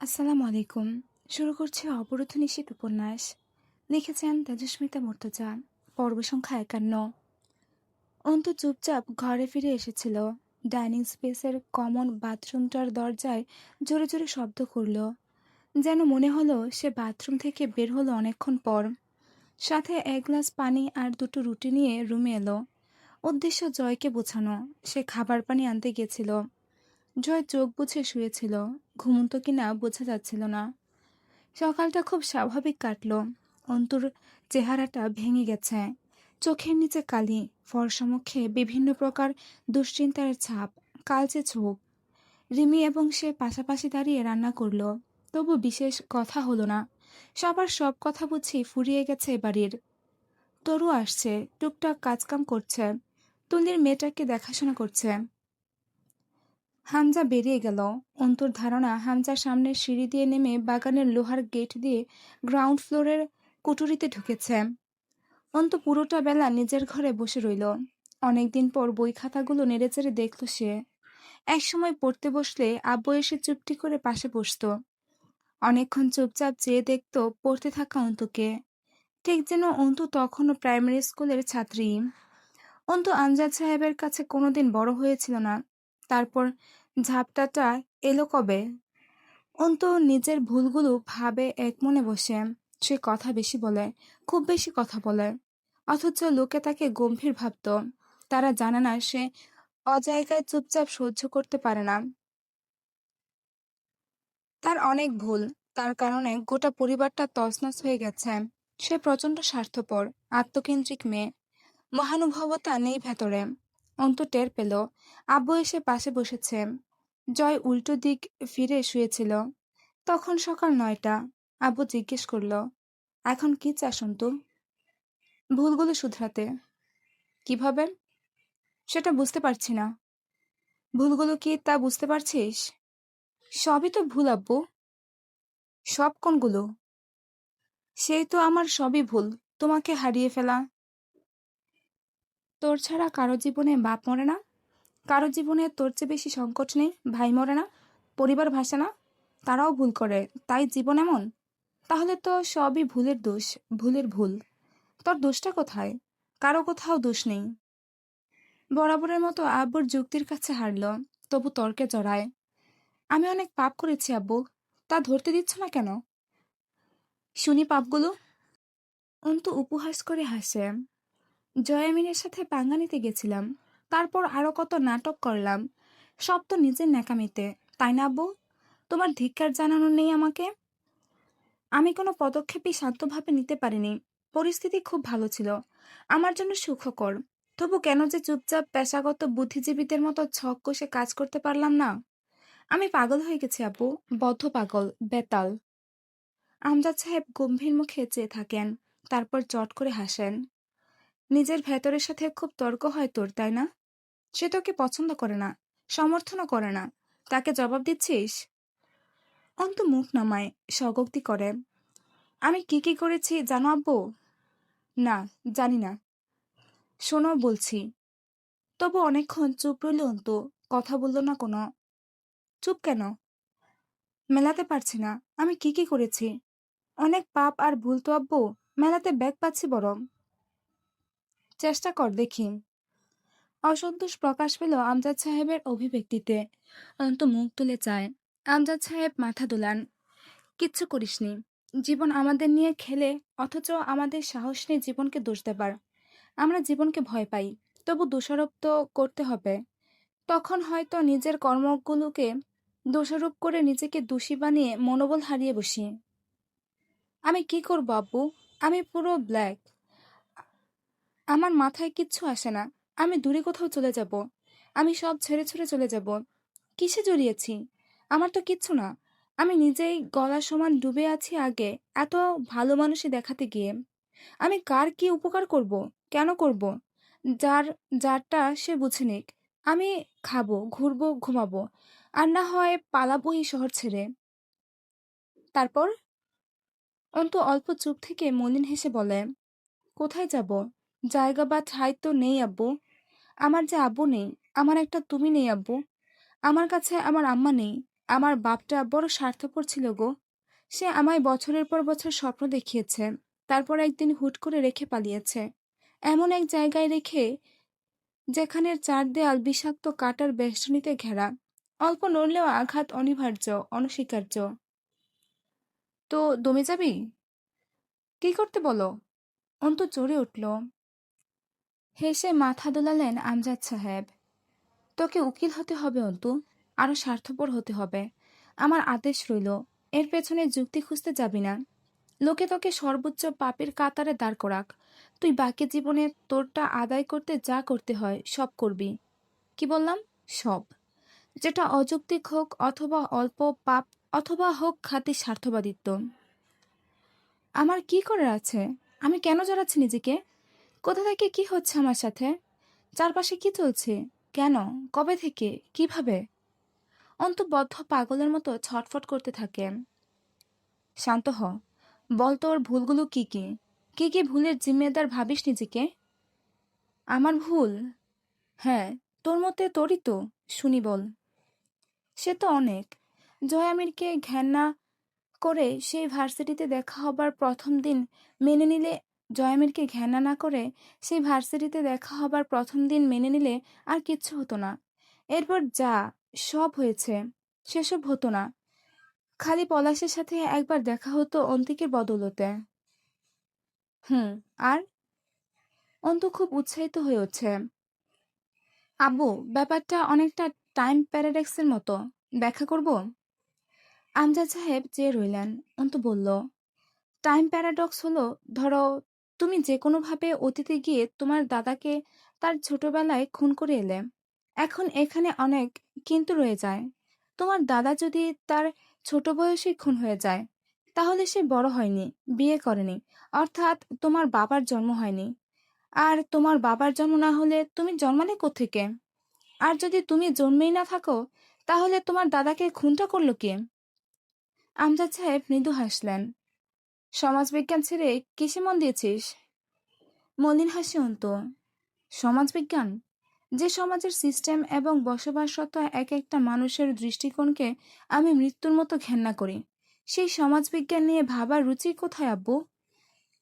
আসসালামু আলাইকুম। শুরু করছি অবরুদ্ধ নিশীথ উপন্যাস। লিখেছেন তেজস্মিতা মুর্তজা। পর্ব সংখ্যা ৫১। অন্তু চুপচাপ ঘরে ফিরে এসেছিল। ডাইনিং স্পেসের কমন বাথরুমটার দরজায় জোরে জোরে শব্দ করল। যেন মনে হলো সে বাথরুম থেকে বের হলো অনেকক্ষণ পর। সাথে ১ গ্লাস পানি আর ২টো রুটি নিয়ে রুমে এলো। উদ্দেশ্য জয়কে বোঝানো। সে খাবার পানি আনতে গেছিল। জয় চোখ বুজে শুয়েছিল। ঘুমন্ত কিনা বোঝা যাচ্ছিল না। সকালটা খুব স্বাভাবিক কাটল। অন্তুর চেহারাটা ভেঙে গেছে। চোখের নিচে কালি, ফর্সা মুখে বিভিন্ন প্রকার দুশ্চিন্তার ছাপ, কালচে ছোপ। রিমি এবং সে পাশাপাশি দাঁড়িয়ে রান্না করল। তবু বিশেষ কথা হলো না। সবার সব কথা বুঝি ফুরিয়ে গেছে বাড়ির। তরু আসছে, টুকটাক কাজকাম করছে, তুলির মেয়েটাকে দেখাশোনা করছে। হামজা বেরিয়ে গেল। অন্তুর ধারণা হামজা সামনের সিঁড়ি দিয়ে নেমে বাগানের লোহার গেট দিয়ে গ্রাউন্ড ফ্লোরের কুঠুরিতে ঢুকেছে। অন্তু পুরোটা বেলা নিজের ঘরে বসে রইল। অনেকদিন পর বই খাতাগুলো নেড়েচেড়ে দেখল সে। একসময় পড়তে বসলে আব্বু এসে চুপটি করে পাশে বসত। অনেকক্ষণ চুপচাপ চেয়ে দেখত পড়তে থাকা অন্তুকে। ঠিক যেন অন্তু তখনও প্রাইমারি স্কুলের ছাত্রী। অন্তু আমজাদ সাহেবের কাছে কোনোদিন বড় হয়েছিল না। তারপর ঝাপটাটা এলো কবে? অন্তু নিজের ভুলগুলো ভাবে এক মনে বসে। সে কথা বেশি বলে, খুব বেশি কথা বলে। অথচ লোকে তাকে গম্ভীর ভাবত। তারা জানে না সে অজায়গায় চুপচাপ সহ্য করতে পারে না। তার অনেক ভুল। তার কারণে গোটা পরিবারটা তছনছ হয়ে গেছে। সে প্রচণ্ড স্বার্থপর, আত্মকেন্দ্রিক মেয়ে। মহানুভবতা নেই ভেতরে। অন্তু টের পেল। আব্বু এসে পাশে বসেছে। জয় উল্টো দিক ফিরে শুয়েছিল। তখন সকাল ৯টা। আব্বু জিজ্ঞেস করল, এখন কি চাস অন্তু? ভুলগুলো শুধরাতে। কিভাবে? সেটা বুঝতে পারছি না। ভুলগুলো কি তা বুঝতে পারছিস? সবই তো ভুল আব্বু। সব কোনগুলো? সেই তো আমার সবই ভুল। তোমাকে হারিয়ে ফেলা। তোর ছাড়া কারো জীবনে বাপ মরে না? কারো জীবনে তোর চেয়ে বেশি সংকট নেই? ভাই মরে না? পরিবার ভাসে না? তারাও ভুল করে, তাই জীবন এমন? তাহলে তো সবই ভুলের দোষ, ভুলের ভুল। তোর দোষটা কোথায়? কারো কোথাও দোষ নেই। বরাবরের মতো আব্বুর যুক্তির কাছে হারল, তবু তর্কে জড়ায়। আমি অনেক পাপ করেছি আব্বু, তা ধরতে দিচ্ছ না কেন? শুনি পাপগুলো। অন্তু উপহাস করে হাসে। জয়ামিনের সাথে পাঙ্গা নিতে গেছিলাম, তারপর আরো কত নাটক করলাম। সব তো নিজের ন্যাকামিতে, তাই না আব্বু? তোমার ধিক্কার জানানো নেই আমাকে? আমি কোনো পদক্ষেপই শান্তভাবে নিতে পারিনি। পরিস্থিতি খুব ভালো ছিল, আমার জন্য সুখকর। তবু কেন যে চুপচাপ পেশাগত বুদ্ধিজীবীদের মতো ছক কষে কাজ করতে পারলাম না? আমি পাগল হয়ে গেছি আব্বু, বদ্ধ পাগল, বেতাল। আমজাদ সাহেব গম্ভীর মুখে চেয়ে থাকেন, তারপর চট করে হাসেন। নিজের ভেতরের সাথে খুব তর্ক হয় তোর, তাই না? সে তোকে পছন্দ করে না, সমর্থনও করে না, তাকে জবাব দিচ্ছিস? অন্তু মুখ নামায়, স্বগোক্তি করে। আমি কি কি করেছি জানো আব্বু? না, জানি না। শোনো বলছি। তবু অনেকক্ষণ চুপ রইল অন্তু, কথা বলল না কোনো। চুপ কেন? মেলাতে পারছি না আমি কি কি করেছি। অনেক পাপ আর ভুল তো আব্বু, মেলাতে ব্যাগ পাচ্ছি বরং। চেষ্টা কর দেখি। অসন্তোষ প্রকাশ পেল আমজাদ সাহেবের অভিব্যক্তিতে। অন্তু মুখ তুলে চায়। আমজাদ সাহেব মাথা দোলান। কিচ্ছু করিসনি। জীবন আমাদের নিয়ে খেলে, অথচ আমাদের সাহস নেই জীবনকে দোষ দেবার। আমরা জীবনকে ভয় পাই, তবু দোষারোপ তো করতে হবে। তখন হয়তো নিজের কর্মগুলোকে দোষারোপ করে নিজেকে দোষী বানিয়ে মনোবল হারিয়ে বসি। আমি কি করব আব্বু? আমি পুরো ব্ল্যাক। আমার মাথায় কিচ্ছু আসে না। আমি দূরে কোথাও চলে যাব। আমি সব ছেড়ে ছুড়ে চলে যাব। কিসে জড়িয়েছি? আমার তো কিচ্ছু না। আমি নিজেই গলা সমান ডুবে আছি আগে, এত ভালো মানুষই দেখাতে গিয়ে। আমি কার কি উপকার করব? কেন করব? যার যারটা সে বুঝে নিক। আমি খাবো, ঘুরবো, ঘুমাবো, আর না হয় পালাবো এই শহর ছেড়ে। তারপর? অন্তু অল্প চুপ থেকে মলিন হেসে বলে, কোথায় যাব? জায়গা বা ঠাঁই তো নেই আব্বু। আমার যে আব্বু নেই, আমার একটা তুমি নেই আব্বু। আমার কাছে আমার আম্মা নেই। আমার বাপটা বড় স্বার্থপর ছিল গো। সে আমায় বছরের পর বছর স্বপ্ন দেখিয়েছে, তারপর একদিন হুট করে রেখে পালিয়েছে। এমন এক জায়গায় রেখে যেখানের চার দেয়াল বিষাক্ত কাঁটার বেষ্টনীতে ঘেরা। অল্প নড়লেও আঘাত অনিবার্য, অনস্বীকার্য। তো দমে যাবি? কি করতে বলো? অন্তু চড়ে উঠল। হেসে মাথা দোলালেন আমজাদ সাহেব। তোকে উকিল হতে হবে অন্তু, আরো স্বার্থপর হতে হবে। আমার আদেশ রইল, এর পেছনে যুক্তি খুঁজতে যাবি না। লোকে তোকে সর্বোচ্চ পাপের কাতারে দাঁড় করাক, তুই বাকি জীবনে তোরটা আদায় করতে যা করতে হয় সব করবি। কি বললাম? সব। যেটা অযৌক্তিক হোক অথবা অল্প পাপ, অথবা হোক খাঁটি স্বার্থবাদিত্ব। আমার কি করার আছে? আমি কেন জড়াচ্ছি নিজেকে? কোথা থেকে কি হচ্ছে আমার সাথে? চারপাশে কি চলছে? কেন? কবে থেকে? কিভাবে? অন্তবদ্ধ পাগলের মতো ছটফট করতে থাকে। শান্ত হ। বল তোর ভুলগুলো কি কি? কি কি ভুলের জিম্মেদার ভাবিস নিজেকে? আমার ভুল? হ্যাঁ, তোর মতে তোরই তো। শুনি বল। সে তো অনেক। জয়ামিরকে ঘেন্না করে সেই ভার্সিটিতে দেখা হবার প্রথম দিন মেনে নিলে, জয়ামিরকে ঘেন্না না করে সেই ভার্সিটিতে দেখা হবার প্রথম দিন মেনে নিলে আর কিচ্ছু হতো না। এরপর যা সব হয়েছে সেসব হতো না। খালি পলাশের সাথে একবার দেখা হতো অন্তিকের বদৌলতে। হুম। আর? অন্তু খুব উৎসাহিত হয়ে উঠছে। আব্বু, ব্যাপারটা অনেকটা টাইম প্যারাডক্সের মতো। ব্যাখ্যা করব? আমজাদ সাহেব চেয়ে রইলেন। অন্তু বলল, টাইম প্যারাডক্স হলো, ধরো তুমি যে কোনোভাবে অতীতে গিয়ে তোমার দাদাকে তার ছোটবেলায় খুন করে এলে। এখন এখানে অনেক কিন্তু রয়ে যায়। তোমার দাদা যদি তার ছোট বয়সে খুন হয়ে যায়, তাহলে সে বড় হয়নি, বিয়ে করেনি, অর্থাৎ তোমার বাবার জন্ম হয়নি। আর তোমার বাবার জন্ম না হলে তুমি জন্মালে কোত্থেকে? আর যদি তুমি জন্মেই না থাকো, তাহলে তোমার দাদাকে খুনটা করলো কে? আমজাদ সাহেব মৃদু হাসলেন। সমাজবিজ্ঞান ছেড়ে কিসে মন দিয়েছিস? মলিন হাসি অন্তু। সমাজবিজ্ঞান? যে সমাজের সিস্টেম এবং বসবাসরত এক একটা মানুষের দৃষ্টিকোণকে আমি মৃত্যুর মতো ঘেন্না করি, সেই সমাজবিজ্ঞান নিয়ে ভাবার রুচি কোথায় আব্বু?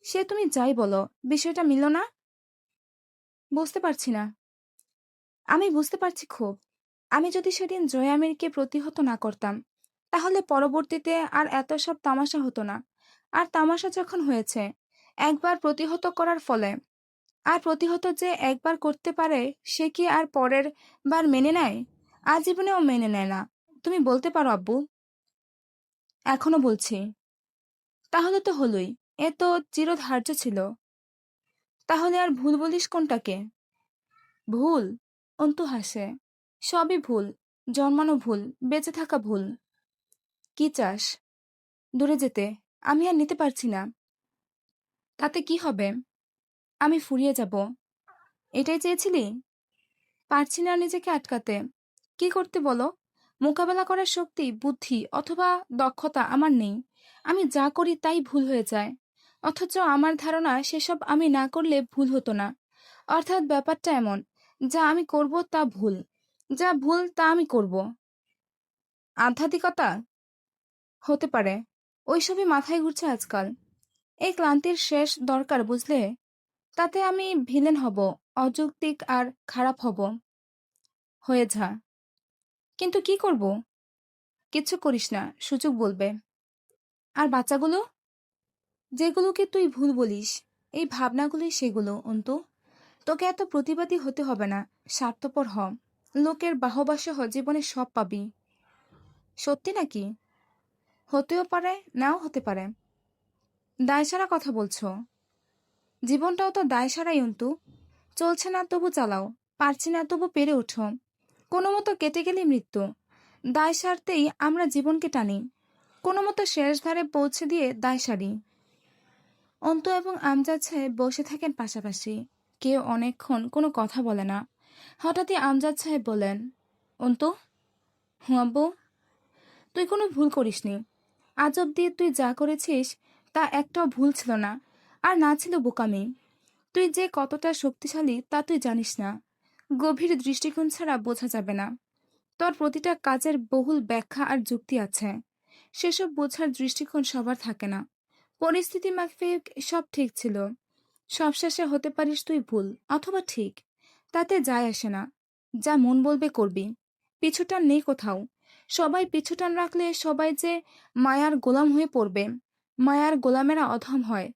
সে তুমি যাই বলো, বিষয়টা মিল না। বুঝতে পারছি না। আমি বুঝতে পারছি খুব। আমি যদি সেদিন জয়ামিরকে প্রতিহত না করতাম, তাহলে পরবর্তীতে আর এত সব তামাশা হতো না। আর তামাশা যখন হয়েছে একবার প্রতিহত করার ফলে, আর প্রতিহত যে একবার করতে পারে সে কি আর পরের বার মেনে নেয়? আজীবনেও মেনে নেয় না। তুমি বলতে পারো আব্বু। এখনো বলছি। তাহলে তো হলোই। এ তো চিরধার্য ছিল। তাহলে আর ভুল বলিস কোনটাকে? ভুল? অন্তু হাসে। সবই ভুল। জন্মানো ভুল, বেঁচে থাকা ভুল। কি চাস? দূরে যেতে। আমি আর নিতে পারছি না। তাতে কি হবে? আমি ফুরিয়ে যাব। এটাই চেয়েছিলি? পারছি না নিজেকে আটকাতে। কি করতে বলো? মোকাবেলা করার শক্তি, বুদ্ধি অথবা দক্ষতা আমার নেই। আমি যা করি তাই ভুল হয়ে যায়। অথচ আমার ধারণা সেসব আমি না করলে ভুল হতো না। অর্থাৎ ব্যাপারটা এমন, যা আমি করব তা ভুল, যা ভুল তা আমি করব। আধ্যাত্মিকতা? হতে পারে। ওইসবই মাথায় ঘুরছে আজকাল। এই ক্লান্তির শেষ দরকার, বুঝলে? তাতে আমি ভিলেন হব, অযৌক্তিক আর খারাপ হব। হয়ে যা। কিন্তু কি করব? কিচ্ছু করিস না, সুযোগ বলবে। আর বাচ্চাগুলো? যেগুলোকে তুই ভুল বলিস, এই ভাবনাগুলোই সেগুলো অন্তু। তোকে এত প্রতিবাদী হতে হবে না। স্বার্থপর হ। লোকের বাহবাসহ জীবনে সব পাবি। সত্যি নাকি? হতেও পারে, নাও হতে পারে। দায়সারা কথা বলছো? জীবনটাও তো দায়সারাই অন্তু। চলছে না তবু চালাও, পারছি না তবু পেরে ওঠো। কোনো মতো কেটে গেলে মৃত্যু। দায় সারতেই আমরা জীবনকে টানি, কোনো মতো শেষ ধারে পৌঁছে দিয়ে দায় সারি। অন্তু এবং আমজাদ সাহেব বসে থাকেন পাশাপাশি। কেউ অনেকক্ষণ কোনো কথা বলে না। হঠাৎই আমজাদ সাহেব বলেন, অন্তু। হুঁ আব্বু। তুই কোনো ভুল করিসনি। আজ অব্দি তুই যা করেছিস তা একটাও ভুল ছিল না, আর না ছিল বোকামি। তুই যে কতটা শক্তিশালী তা তুই জানিস না। গভীর দৃষ্টিকোণ ছাড়া বোঝা যাবে না। তোর প্রতিটা কাজের বহুল ব্যাখ্যা আর যুক্তি আছে। সেসব বোঝার দৃষ্টিকোণ সবার থাকে না। পরিস্থিতি মাফিক সব ঠিক ছিল। সবশেষে হতে পারিস তুই ভুল অথবা ঠিক, তাতে যায় আসে না। যা মন বলবে করবি। পিছুটান নেই কোথাও। সবাই পিছুটান রাখলে সবাই যে মায়ার গোলাম হয়ে পড়বে। মায়ার গোলামেরা অধম হয়।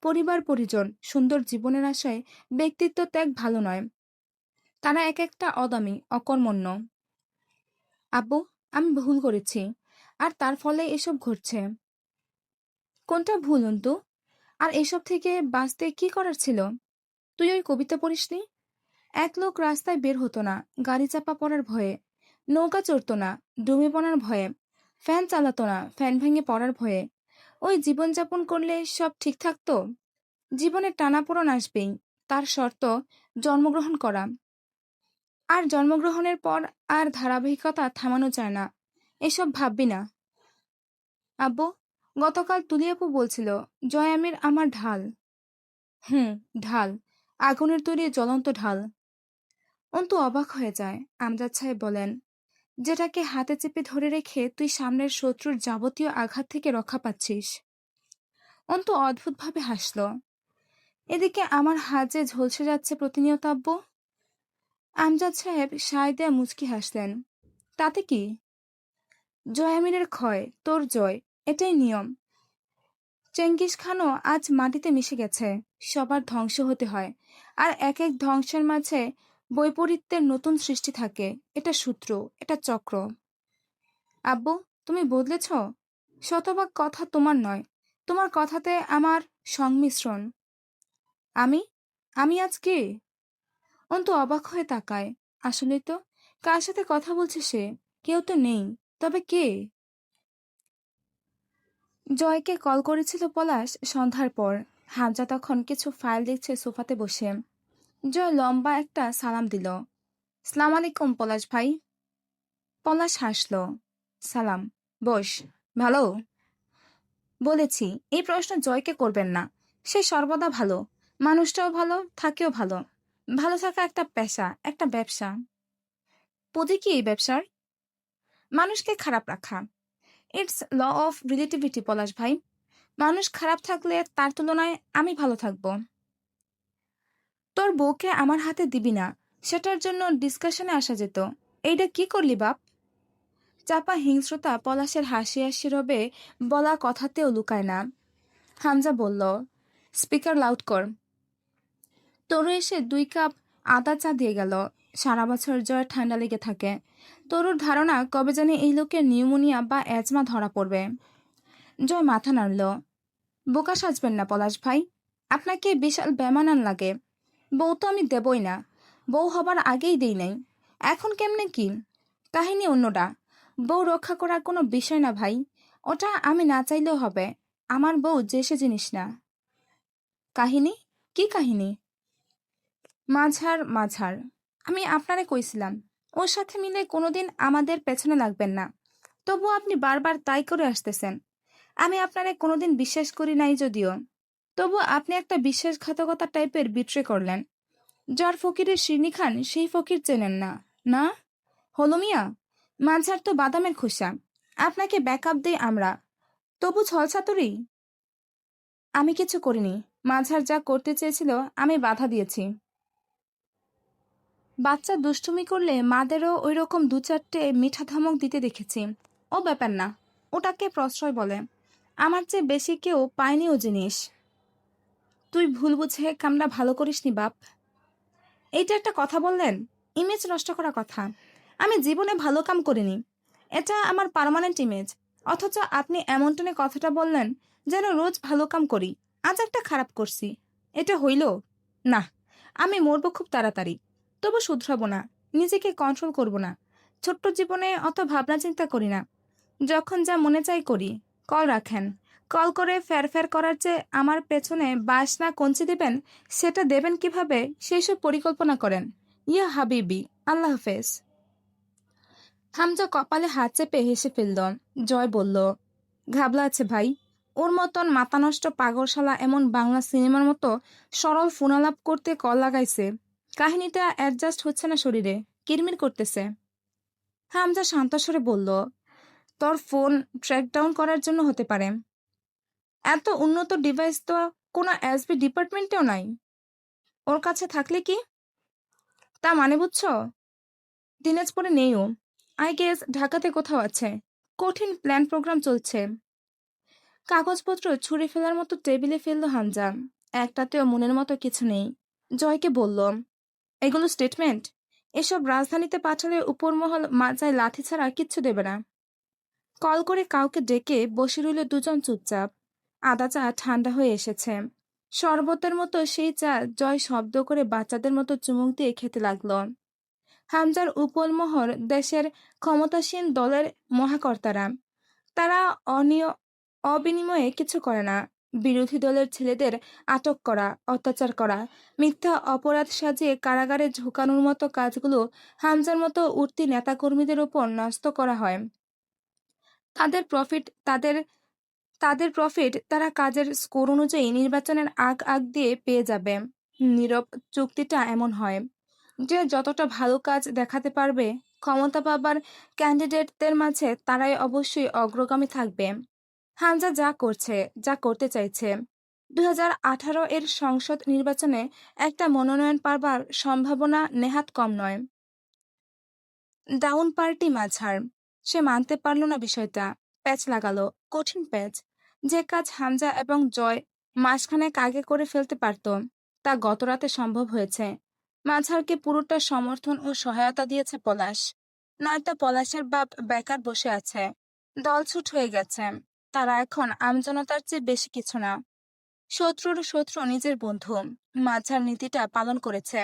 পরিবার পরিজন সুন্দর জীবনের আশায় ব্যক্তিত্ব ত্যাগ ভালো নয়। তারা এক একটা অদামি অকর্মণ্য। আব্বু, আমি ভুল করেছি, আর তার ফলে এসব ঘটছে। কোনটা ভুল অন্তু? আর এসব থেকে বাঁচতে কি করার ছিল? তুই ওই কবিতা পড়িসনি? এক লোক রাস্তায় বের হতো না গাড়ি চাপা পড়ার ভয়ে, নৌকা চড়তো না ডুবে পড়ার ভয়ে, ফ্যান চালাতো না ফ্যান ভেঙে পড়ার ভয়ে। ওই জীবনযাপন করলে সব ঠিক থাকতো? জীবনে টানাপোড়েন আসবেই, তার শর্ত জন্মগ্রহণ করা। আর জন্মগ্রহণের পর আর ধারাবাহিকতা থামানো যায় না। এসব ভাববি না। আব্বু, গতকাল তুলি আপু বলছিল জয় আমির আমার ঢাল। হুম, ঢাল। আগুনের তৈরি জ্বলন্ত ঢাল। অন্তু অবাক হয়ে যায়। আমজাদ সাহেব বলেন, যেটাকে হাতে চেপে ধরে রেখে তুই সামনের শত্রুর যাবতীয় আঘাত থেকে রক্ষা পাচ্ছিস। অন্তু অদ্ভুতভাবে হাসল। এদিকে আমার হাত যে ঝলসে যাচ্ছে প্রতিনিয়ত আব্বু। আমজাদ সাহেব সায় দেয়া মুচকি হাসলেন। তাতে কি? জয়ামিনের ক্ষয় তোর জয়, এটাই নিয়ম। চেঙ্গিস খানও আজ মাটিতে মিশে গেছে। সবার ধ্বংস হতে হয়, আর এক এক ধ্বংসের মাঝে বৈপরীত্যের নতুন সৃষ্টি থাকে। এটা সূত্র, এটা চক্র। আব্বু, তুমি বদলেছ। শতভাগ কথা তোমার নয়, তোমার কথাতে আমার সংমিশ্রণ। আমি আমি আজ কে? অন্তু অবাক হয়ে তাকায়। আসলে তো কার সাথে কথা বলছে সে? কেউ তো নেই। তবে কে? জয়কে কল করেছিল পলাশ সন্ধ্যার পর। হামজা তখন কিছু ফাইল দেখছে সোফাতে বসে। জয় লম্বা একটা সালাম দিল। সালাম আলাইকুম পলাশ ভাই। পলাশ হাসল। সালাম। বস। ভালো? বলেছি এই প্রশ্ন জয়কে করবেন না। সে সর্বদা ভালো। মানুষটাও ভালো, থাকেও ভালো। ভালো থাকা একটা পেশা, একটা ব্যবসা। পুঁজি কি এই ব্যবসার? মানুষকে খারাপ রাখা। ইটস ল অফ রিলেটিভিটি পলাশ ভাই। মানুষ খারাপ থাকলে তার তুলনায় আমি ভালো থাকবো। তোর বউকে আমার হাতে দিবি না, সেটার জন্য ডিসকাশনে আসা যেত। এইটা কি করলি বাপ? চাপা হিংস্রতা পলাশের হাসি হাসি রবে বলা কথাতেও লুকায় না। হামজা বলল, স্পিকার লাউড কর। তরু এসে 2 কাপ আদা চা দিয়ে গেল। সারা বছর জয়ের ঠান্ডা লেগে থাকে। তরুর ধারণা কবে জানি এই লোকের নিউমোনিয়া বা অ্যাজমা ধরা পড়বে। জয় মাথা নাড়ল। বোকা সাজবেন না পলাশ ভাই। আপনাকে বিশাল বেমানান লাগে। বউ তো আমি দেবই না। বউ হবার আগেই দেই নাই। এখন কেমনে কি? কাহিনী অন্যটা। বউ রক্ষা করা কোনো বিষয় না ভাই। ওটা আমি না চাইলেও হবে। আমার বউ যে সে জিনিস না। কাহিনী? কি কাহিনী? মাঝার মাঝার। আমি আপনারে কইছিলাম ওর সাথে মিলে কোনোদিন আমাদের পেছনে লাগবেন না। তবু আপনি বারবার তাই করে আসতেছেন। আমি আপনারে কোনোদিন বিশ্বাস করি নাই যদিও। তবু আপনি একটা বিশ্বাসঘাতকতা টাইপের বিট্রে করলেন। যার ফকিরের শিরনি খান সেই ফকির চেনেন না? না হলো মিয়া। মাঝার তো বাদামের খোসা। আপনাকে ব্যাকআপ দেই আমরা। তবু ছলছাতুরি। আমি কিছু করিনি। মাঝার যা করতে চেয়েছিল আমি বাধা দিয়েছি। বাচ্চা দুষ্টুমি করলে মাদেরও ওই রকম 2-4টে মিঠা ধমক দিতে দেখেছি। ও ব্যাপার না, ওটাকে প্রশ্রয় বলে। আমার চেয়ে বেশি কেউ পায়নি ও জিনিস। তুই ভুল বুঝে কামটা ভালো করিসনি বাপ। এইটা একটা কথা বললেন? ইমেজ নষ্ট করা কথা। আমি জীবনে ভালো কাম করিনি। এটা আমার পার্মানেন্ট ইমেজ। অথচ আপনি এমন টেনে কথাটা বললেন যেন রোজ ভালো কাম করি। আজ একটা খারাপ করছি। এটা হইল না। আমি মরবো খুব তাড়াতাড়ি। তবু শুধরাবো না, নিজেকে কন্ট্রোল করব না। ছোট্ট জীবনে অত ভাবনা চিন্তা করি না। যখন যা মনে চাই করি। কল রাখেন। কল করে ফ্যার করার চেয়ে আমার পেছনে বাঁশ না কঞ্চি দেবেন, সেটা দেবেন কিভাবে সেই সব পরিকল্পনা করেন। ইয়া হাবিবি, আল্লাহ হাফেজ। হামজা কপালে হাত চেপে হেসে ফেলল। জয় বলল, ঘাবলা আছে ভাই। ওর মতন মাতানষ্ট পাগলশালা এমন বাংলা সিনেমার মতো সরল ফোনালাপ করতে কল লাগাইছে। কাহিনীটা অ্যাডজাস্ট হচ্ছে না শরীরে, কিরমির করতেছে। হামজা শান্ত স্বরে বলল, তোর ফোন ট্র্যাক ডাউন করার জন্য হতে পারে। এত উন্নত ডিভাইস তো কোনো এসবি ডিপার্টমেন্টেও নাই। ওর কাছে থাকলে কি? তা মানে বুঝছো? দিনাজপুরে নেইও। আই গেস ঢাকাতে কোথাও আছে। কঠিন প্ল্যান প্রোগ্রাম চলছে। কাগজপত্র ছুঁড়ে ফেলার মতো টেবিলে ফেললো হামজা। একটাতেও মনের মতো কিছু নেই। জয়কে বলল, এগুলো স্টেটমেন্ট। এসব রাজধানীতে পাঠালে উপর মহল মাজায় লাথি ছাড়া কিচ্ছু দেবে না। কল করে কাউকে ডেকে বসে রইল দুজন চুপচাপ। আদা চা ঠান্ডা হয়ে এসেছে। শরবতের মতো সেই চা জয় শব্দ করে বাচ্চাদের মতো চুমুক দিয়ে খেতে লাগলো। হামজার উপলমহর দেশের ক্ষমতাসীন দলের মহাকর্তারা। তারা অবিনিময়ে কিছু করে না। বিরোধী দলের ছেলেদের আটক করা, অত্যাচার করা, মিথ্যা অপরাধ সাজিয়ে কারাগারে ঝুঁকানোর মতো কাজগুলো হামজার মতো উঠতি নেতাকর্মীদের উপর ন্যস্ত করা হয়। তাদের প্রফিট তাদের তাদের প্রফিট তারা কাজের স্কোর অনুযায়ী নির্বাচনের আগ আগ দিয়ে পেয়ে যাবে। নীরব চুক্তিটা এমন হয় যে যতটা ভালো কাজ দেখাতে পারবে, ক্ষমতা পাবার ক্যান্ডিডেটদের মাঝে তারাই অবশ্যই অগ্রগামী থাকবে। হামজা যা করছে, যা করতে চাইছে, 2018 এর সংসদ নির্বাচনে একটা মনোনয়ন পাবার সম্ভাবনা নেহাত কম নয়। Down party মাঝার। সে মানতে পারল না বিষয়টা। প্যাচ লাগালো, কঠিন প্যাচ। যে কাজ হামজা এবং জয় মাসখানেক আগে করে ফেলতে পারত, তা গতরাতে সম্ভব হয়েছে। মাঝারকে পুরোটা সমর্থন ও সহায়তা দিয়েছে পলাশ। নয়তো পলাশের বাপ বেকার বসে আছে। দলছুট হয়ে গেছে। তারা এখন আমজনতার চেয়ে বেশি কিছু না। শত্রুর শত্রু নিজের বন্ধু। মাঝার নীতিটা পালন করেছে।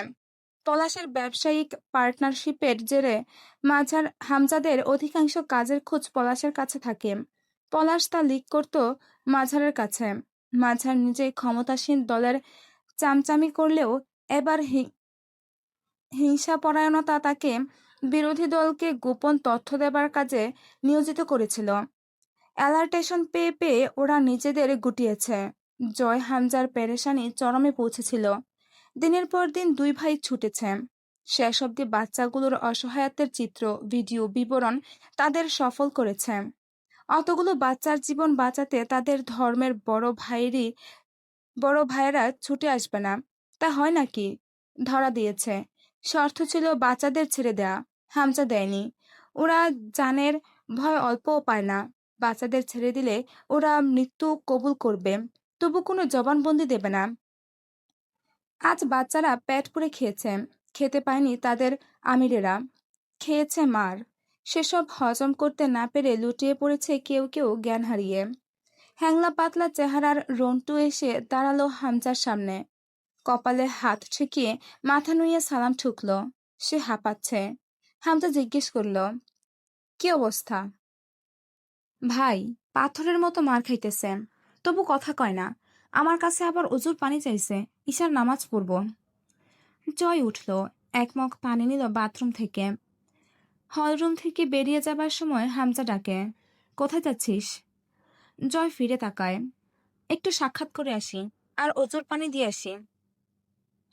পলাশের ব্যবসায়িক পার্টনারশিপের জেরে মাঝার হামজাদের অধিকাংশ কাজের খোঁজ পলাশের কাছে থাকে। পলাশ তা লিক করত মাঝারের কাছে। মাঝার নিজেই ক্ষমতাসীন দলের চামচামি করলেও এবার হিংসাপরায়ণতা তাকে বিরোধী দলকে গোপন তথ্য দেবার কাজে নিয়োজিত করেছিল। অ্যালার্টেশন পেয়ে পেয়ে ওরা নিজেদের গুটিয়েছে। জয় হামজার পেরেশানি চরমে পৌঁছেছিল। দিনের পর দিন দুই ভাই ছুটেছে। শেষ অবধি বাচ্চাগুলোর অসহায়ত্বের চিত্র, ভিডিও, বিবরণ তাদের সফল করেছে। অতগুলো বাচ্চার জীবন বাঁচাতে তাদের ধর্মের বড় ভাইয়েরা ছুটে আসবে না, তা হয় নাকি? ধরা দিয়েছে। শর্ত ছিল বাচ্চাদের ছেড়ে দেয়া। হামজা দেয়নি। ওরা জানের ভয় অল্পও পায় না। বাচ্চাদের ছেড়ে দিলে ওরা মৃত্যু কবুল করবে, তবু কোনো জবানবন্দি দেবে না। আজ বাচ্চারা পেট পুড়ে খেয়েছে। খেতে পায়নি তাদের আমিরেরা। খেয়েছে মার। সেসব হজম করতে না পেরে লুটিয়ে পড়েছে কেউ কেউ জ্ঞান হারিয়ে। হ্যাংলা পাতলা চেহারার রন্টু এসে দাঁড়ালো হামজার সামনে। কপালে হাত ঠেকিয়ে মাথা নুইয়ে সালাম ঠুকল। সে হাঁপাচ্ছে। হামজা জিজ্ঞেস করল, কি অবস্থা? ভাই পাথরের মতো মার খাইতেছে, তবু কথা কয় না। আমার কাছে আবার অজুর পানি চাইছে, ঈশার নামাজ পড়ব। জয় উঠল, এক মগ পানি নিল বাথরুম থেকে। হলরুম থেকে বেরিয়ে যাবার সময় হামজা ডাকে, কোথায় যাচ্ছিস? জয় ফিরে তাকায়, একটু সাক্ষাৎ করে আসি, আর অজুর পানি দিয়ে আসি।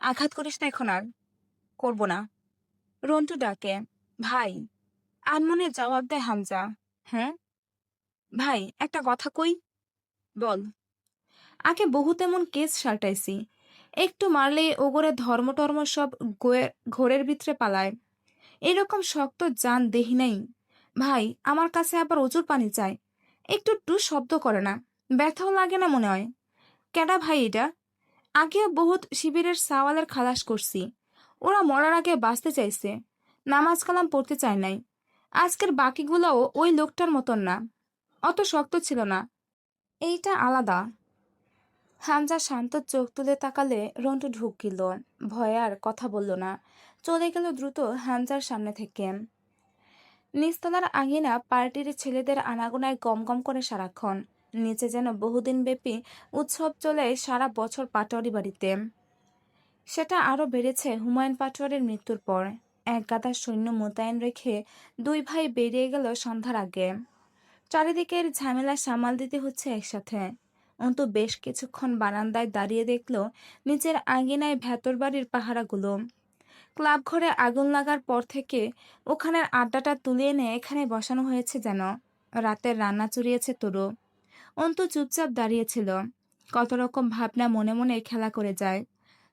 আঘাত করিস না এখন আর। করব না। রন্টু ডাকে, ভাই। আনমনে জবাব দেয় হামজা, হ্যাঁ ভাই, একটা কথা কই। বল। আগে বহু তেমন কেস সালটাইছি, একটু মারলেই ওগরে ধর্ম টর্ম সব ঘোরের ভিতরে পালায়। এরকম শক্ত জান দেহি নাই। ভাই আমার কাছে আবার অজুর পানি চায়, একটু টু শব্দ করে না, ব্যথাও লাগে না মনে হয়। কেডা ভাই এটা? আগেও বহুত শিবিরের সাওয়ালের খালাস করছি। ওরা মরার আগে বাঁচতে চাইছে, নামাজ কালাম পড়তে চায় নাই। আজকের বাকিগুলোও ওই লোকটার মতন না, অত শক্ত ছিল না। এইটা আলাদা। হামজা শান্ত চোখ তুলে তাকালে রন্টু ঢুকিল। ভয়ে আর কথা বলল না, চলে গেল দ্রুত হামজার সামনে থেকে। নিচতলার আঙিনা পার্টির ছেলেদের আনাগোনায় গমগম করে সারাক্ষণ। নিচে যেন বহুদিন ব্যাপী উৎসব চলে সারা বছর পাটোয়ারি বাড়িতে। সেটা আরো বেড়েছে হুমায়ুন পাটোয়ারির মৃত্যুর পর। এক গাদা সৈন্য মোতায়েন রেখে দুই ভাই বেরিয়ে গেল সন্ধ্যার আগে। চারিদিকের ঝামেলা সামাল দিতে হচ্ছে একসাথে। অন্তু বেশ কিছুক্ষণ বারান্দায় দাঁড়িয়ে দেখল নিচের আঙ্গিনায় ভেতর বাড়ির পাহারাগুলো। ক্লাব ঘরে আগুন লাগার পর থেকে ওখানের আড্ডাটা তুলে এনে এখানে বসানো হয়েছে যেন। রাতের রান্না চুরিয়েছে তরু। অন্তু চুপচাপ দাঁড়িয়েছিল। কত রকম ভাবনা মনে মনে খেলা করে যায়।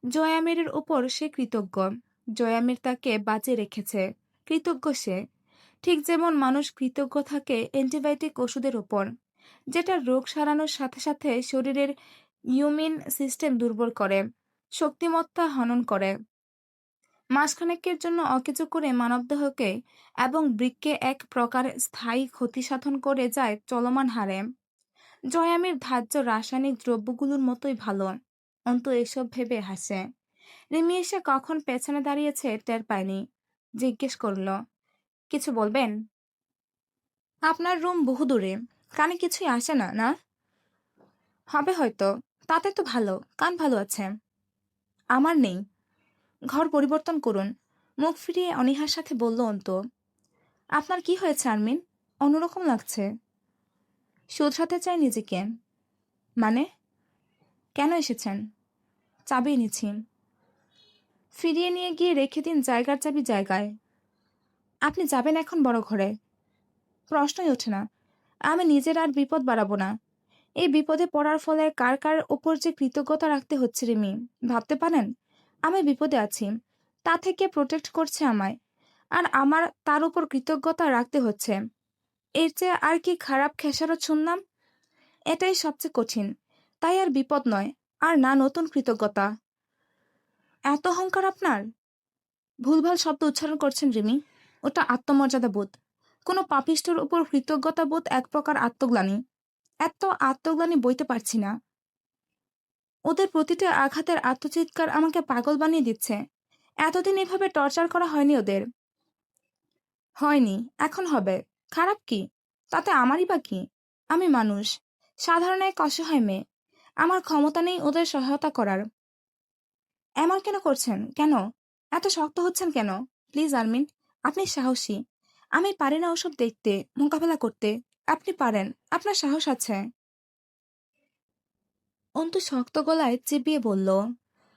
জয়ামিরের উপর সে কৃতজ্ঞ। জয়ামির তাকে বাঁচিয়ে রেখেছে, কৃতজ্ঞ সে। ঠিক যেমন মানুষ কৃতজ্ঞ থাকে অ্যান্টিবায়োটিক ওষুধের উপর, যেটা রোগ সারানোর সাথে সাথে শরীরের ইমিউন সিস্টেম দুর্বল করে, শক্তিমত্তা হনন করে, মাসখানেকের জন্য অকেজো করে মানবদেহকে এবং বৃক্কে এক প্রকার স্থায়ী ক্ষতি সাধন করে যায় চলমান হারে। জয়ামির ধার্য রাসায়নিক দ্রব্যগুলোর মতোই ভালো। অন্তু এসব ভেবে হাসে। রিমি এসে কখন পেছনে দাঁড়িয়েছে টের পায়নি। জিজ্ঞেস করল, কিছু বলবেন? আপনার রুম বহু দূরে, কানে কিছুই আসে না না? হবে হয়তো, তাতে তো ভালো, কান ভালো আছে। আমার নেই। ঘর পরিবর্তন করুন। মুখ ফিরিয়ে অনীহার সাথে বলল অন্তু। আপনার কি হয়েছে আরমিন? অন্যরকম লাগছে। শুধরাতে চাই নিজেকে। মানে? কেন এসেছেন? চাবি এনেছি। ফিরিয়ে নিয়ে গিয়ে রেখে দিন জায়গার চাবি জায়গায়। আপনি যাবেন এখন বড় ঘরে? প্রশ্নই ওঠে না। আমি নিজের আর বিপদ বাড়াবো না। এই বিপদে পড়ার ফলে কার কার ওপর যে কৃতজ্ঞতা রাখতে হচ্ছে রিমি, ভাবতে পারেন? আমি বিপদে আছি, তা থেকে প্রোটেক্ট করছে আমায়, আর আমার তার উপর কৃতজ্ঞতা রাখতে হচ্ছে। এর চেয়ে আর কি খারাপ খেসারত শুনলাম? এটাই সবচেয়ে কঠিন। তাই আর বিপদ নয়, আর না নতুন কৃতজ্ঞতা। এত অহংকার আপনার? ভুলভাল শব্দ উচ্চারণ করছেন রিমি। ওটা আত্মমর্যাদা বোধ। কোনো পাপিষ্ঠর উপর কৃতজ্ঞতা বোধ এক প্রকার আত্মগ্লানি। এত আত্মগ্লানি বইতে পারছি না। ওদের প্রতিটা আঘাতের আত্মচিৎকার আমাকে পাগল বানিয়ে দিচ্ছে। এতদিন এভাবে টর্চার করা হয়নি ওদের। হয়নি, এখন হবে। খারাপ কি? তাতে আমারই বা কি? আমি মানুষ, সাধারণ এক অসহায় মেয়ে। আমার ক্ষমতা নেই ওদের সহায়তা করার। এমন কেন করছেন? কেন এত শক্ত হচ্ছেন কেন? প্লিজ আরমিন, আপনি সাহসী। আমি পারি না ওসব দেখতে, মোকাবেলা করতে। আপনি পারেন, আপনার সাহস আছে। অন্তু শক্ত গলায় চিবিয়ে বলল,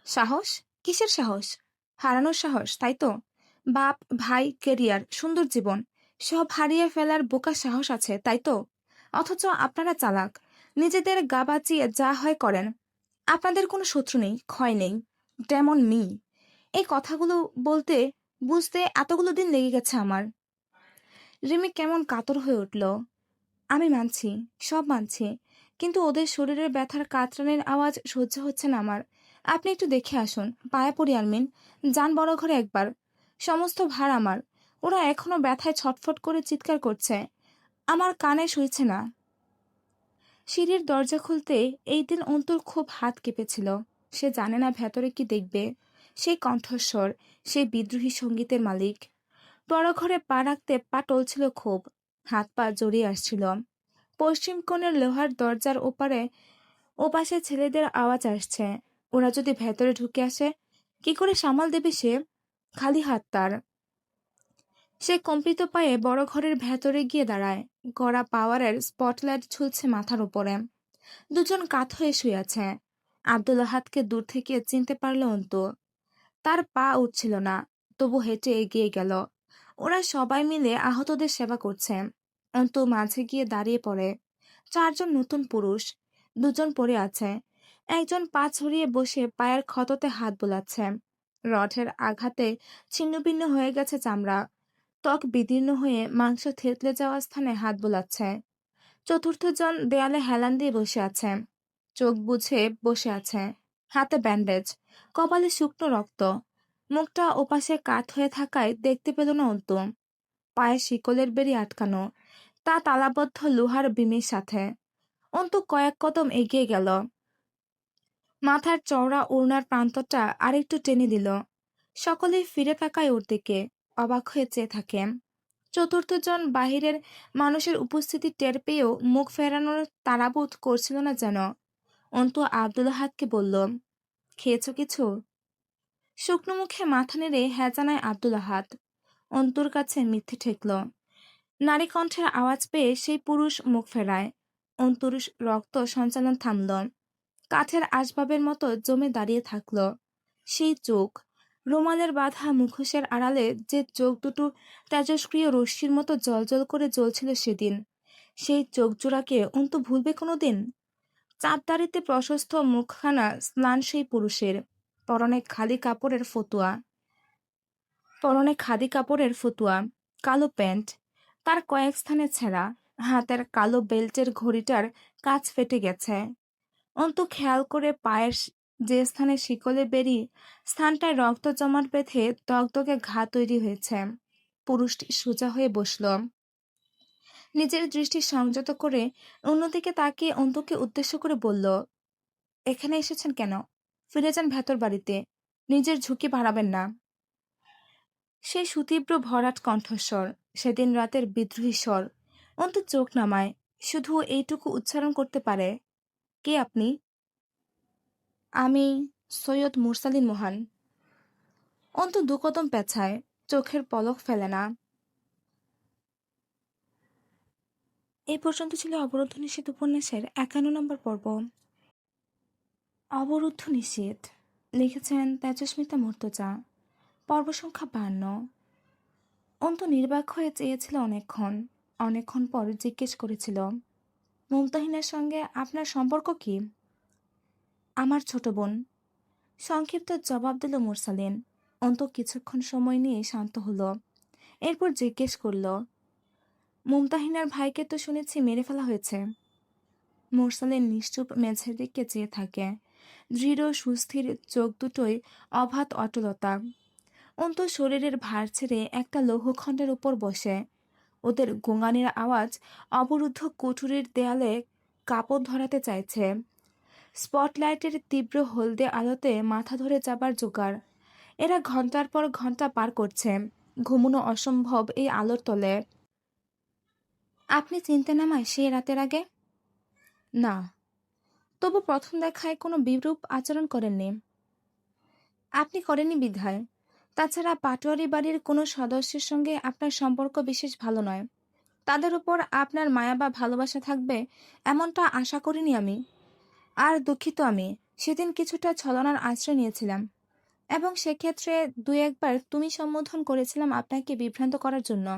সাহস? কিসের সাহস? হারানোর সাহস, তাই তো? বাপ, ভাই, কেরিয়ার, সুন্দর জীবন সব হারিয়ে ফেলার বোকা সাহস আছে, তাই তো? অথচ আপনারা চালাক, নিজেদের গা বাঁচিয়ে যা হয় করেন। আপনাদের কোনো শত্রু নেই, ক্ষয় নেই। ডেমন মি। এই কথাগুলো বলতে বুঝতে এতগুলো দিন লেগে গেছে আমার। রিমি কেমন কাতর হয়ে উঠল। আমি মানছি, সব মানছি, কিন্তু ওদের শরীরের ব্যথার কাতরানের আওয়াজ সহ্য হচ্ছে না আমার। আপনি একটু দেখে আসুন, পায়ে পড়ি আরমিন। যান বড় ঘরে একবার। সমস্ত ভার আমার। ওরা এখনো ব্যথায় ছটফট করে চিৎকার করছে, আমার কানে শুইছে না। সিঁড়ির দরজা খুলতে এই দিন অন্তর খুব হাত কেঁপেছিল। সে জানে না ভেতরে কি দেখবে। সেই কণ্ঠস্বর, সেই বিদ্রোহী সঙ্গীতের মালিক। বড় ঘরে পা রাখতে পা টলছিল খুব, হাত পা জড়িয়ে আসছিল। পশ্চিম কোণের লোহার দরজার ওপাশে ছেলেদের আওয়াজ আসছে। ওরা যদি ভেতরে ঢুকে আসে, কি করে সামাল দেবে সে? খালি হাত তার। সে কম্পিত পায়ে বড় ঘরের ভেতরে গিয়ে দাঁড়ায়। গড়া পাওয়ারের স্পটলাইট ঝুলছে মাথার উপরে। দুজন কাত হয়ে শুয়ে আছে। আব্দুল আহাদকে দূর থেকে চিনতে পারল অন্তু। তার পা উঠছিল না, তবু হেঁটে এগিয়ে গেল। ওরা সবাই মিলে আহতদের সেবা করছে। অন্তু মাঝে গিয়ে দাঁড়িয়ে পড়ে। চারজন নতুন পুরুষ, দুজন পড়ে আছে। একজন পা ছড়িয়ে বসে পায়ের ক্ষততে হাত বোলাচ্ছে। রডের আঘাতে ছিন্নভিন্ন হয়ে গেছে চামড়া। ত্বক বিদীর্ণ হয়ে মাংস থেতলে যাওয়া স্থানে হাত বোলাচ্ছে। চতুর্থ জন দেয়ালে হেলান দিয়ে বসে আছে। চোখ বুঝে বসে আছে। হাতে ব্যান্ডেজ, কপালে শুকনো রক্ত। মুখটা ওপাশে কাত হয়ে থাকায় দেখতে পেল না অন্তু। পায়ে শিকলের বেড়ি আটকানো, তা তালাবদ্ধ লোহার বিমের সাথে। অন্তু কয়েক কদম এগিয়ে গেল। মাথার চওড়া ওড়নার প্রান্তটা আরেকটু টেনে দিল। সকলেই ফিরে তাকায় ওর দিকে, অবাক হয়ে চেয়ে থাকে। চতুর্থ জন বাহিরের মানুষের উপস্থিতি টের পেয়েও মুখ ফেরানোর তাড়াবোধ করছিল না যেন। অন্তু আব্দুল আহাদকে বলল, খেয়েছ কিছু? শুকনো মুখে মাথা নেড়ে হ্যাঁ জানায় আব্দুল আহাদ। অন্তুর কাছে মিথ্যে ঠেকল। নারী কণ্ঠের আওয়াজ পেয়ে সেই পুরুষ মুখ ফেরায়। অন্তুর রক্ত সঞ্চালন থামল। কাঠের আসবাবের মতো জমে দাঁড়িয়ে থাকল। সেই চোখ, রুমালের বাঁধা মুখোশের আড়ালে যে চোখ দুটো তেজস্ক্রিয় রশ্মির মতো জ্বলজ্বল করে জ্বলছিল সেদিন, সেই চোখ জোড়াকে অন্তু ভুলবে কোনোদিন? চাঁদদাড়িতে প্রশস্ত মুখখানা স্নান সেই পুরুষের, পরনে খালি কাপড়ের ফতুয়া, পরনে খাদি কাপড়ের ফতুয়া, কালো প্যান্ট, তার কয়েক স্থানে ছেঁড়া, হাতের কালো বেল্টের ঘড়িটার কাজ ফেটে গেছে। অন্তু খেয়াল করে পায়ের যে স্থানে শিকলে বেরি, স্থানটায় রক্ত জমাট বেঁধে দগদগে ঘা তৈরি হয়েছে। পুরুষটি সোজা হয়ে বসল, নিজের দৃষ্টি সংযত করে অন্যদিকে তাকিয়ে অন্তুকে উদ্দেশ্য করে বলল, এখানে এসেছেন কেন? ফিরে যান ভেতর বাড়িতে, নিজের ঝুঁকি বাড়াবেন না। সেই সুতীব্র ভরাট কণ্ঠস্বর, সেদিন রাতের বিদ্রোহী স্বর। অন্তু চোখ নামায়, শুধু এইটুকু উচ্চারণ করতে পারে, কে আপনি? আমি সৈয়দ মুরসালিন মোহান। অন্তু দুকদম পেছায়, চোখের পলক ফেলে না। এই পর্যন্ত ছিল অবরুদ্ধ নিষেধ উপন্যাসের ৫১ নম্বর পর্ব। অবরুদ্ধ নিষেধ লিখেছেন তেজস্মিতা মুর্তজা। পর্ব সংখ্যা ৫২। অন্তু নির্বাক হয়ে চেয়েছিল অনেকক্ষণ পর জিজ্ঞেস করেছিল, মুমতাহিনের সঙ্গে আপনার সম্পর্ক কি? আমার ছোট বোন, সংক্ষিপ্ত জবাব দিল মুরসালিন। অন্তু কিছুক্ষণ সময় নিয়ে শান্ত হলো, এরপর জিজ্ঞেস করল, মুমতাহিনার ভাইকে তো শুনেছি মেরে ফেলা হয়েছে। মুরসালিন নিশ্চুপ মেঝের দিকে চেয়ে থাকে, দৃঢ় সুস্থির চোখ দুটোই অবাধ অটলতা। অন্তু শরীরের ভার ছেড়ে একটা লৌহখণ্ডের উপর বসে, ওদের গোঙানির আওয়াজ অবরুদ্ধ কুঠুরির দেয়ালে কাপড় ধরাতে চাইছে। স্পটলাইটের তীব্র হলদে আলোতে মাথা ধরে যাবার জোগাড়। এরা ঘন্টার পর ঘন্টা পার করছে, ঘুমুনো অসম্ভব এই আলোর তলে। আপনি চিনতে নামায় সেই রাতের আগে? না। তবু প্রথম দেখায় কোনো বিরূপ আচরণ করেননি? আপনি করেননি বিধায়। তাছাড়া পাটোয়ারি বাড়ির কোনো সদস্যের সঙ্গে আপনার সম্পর্ক বিশেষ ভালো নয়। তাদের উপর আপনার মায়া বা ভালোবাসা থাকবে এমনটা আশা করিনি আমি। আর দুঃখিত, আমি সেদিন কিছুটা ছলনার আশ্রয় নিয়েছিলাম, এবং সেক্ষেত্রে দুই একবার তুমি সম্বোধন করেছিলাম আপনাকে বিভ্রান্ত করার জন্য।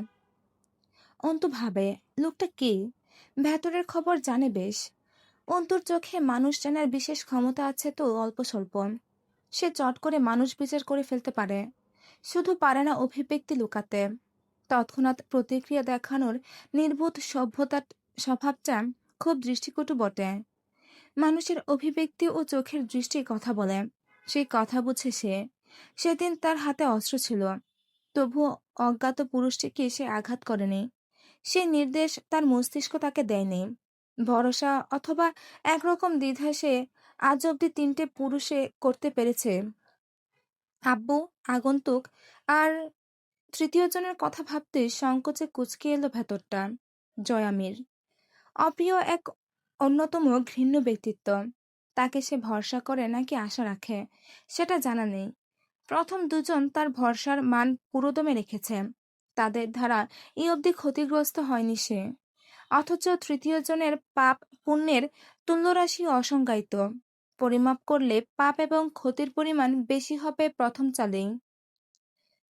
অন্তু ভাবে, লোকটা কে? ভেতরের খবর জানে বেশ। অন্তুর চোখে মানুষ জানার বিশেষ ক্ষমতা আছে তো অল্প স্বল্প। সে চট করে মানুষ বিচার করে ফেলতে পারে, শুধু পারে না অভিব্যক্তি লুকাতে। তৎক্ষণাৎ প্রতিক্রিয়া দেখানোর নির্বোধ সভ্যতার স্বভাবটা খুব দৃষ্টিকটু বটে। মানুষের অভিব্যক্তি ও চোখের দৃষ্টি কথা বলে, সেই কথা বুঝে সে। সেদিন তার হাতে অস্ত্র ছিল, তবুও অজ্ঞাত পুরুষটিকে সে আঘাত করেনি। সে নির্দেশ তার মস্তিষ্ক তাকে দেয়নি। ভরসা অথবা একরকম দ্বিধা সে আজ অব্দি ৩টে পুরুষে করতে পেরেছে, আব্বু, আগন্তুক আর তৃতীয় জনের কথা ভাবতে সংকোচে কুঁচকে এলো ভেতরটা। জয়ামির, অপ্রিয় এক অন্যতম ঘৃণ্য ব্যক্তিত্ব। তাকে সে ভরসা করে নাকি আশা রাখে সেটা জানা নেই। প্রথম দুজন তার ভরসার মান পুরোদমে রেখেছে, তাদের দ্বারা এই অবধি ক্ষতিগ্রস্ত হয়নি সে। অথচ তৃতীয় জনের পাপ পুণ্যের তুল্যরাশি অসংজ্ঞায়িত। পরিমাপ করলে পাপ এবং ক্ষতির পরিমাণ বেশি হবে প্রথম চালেই।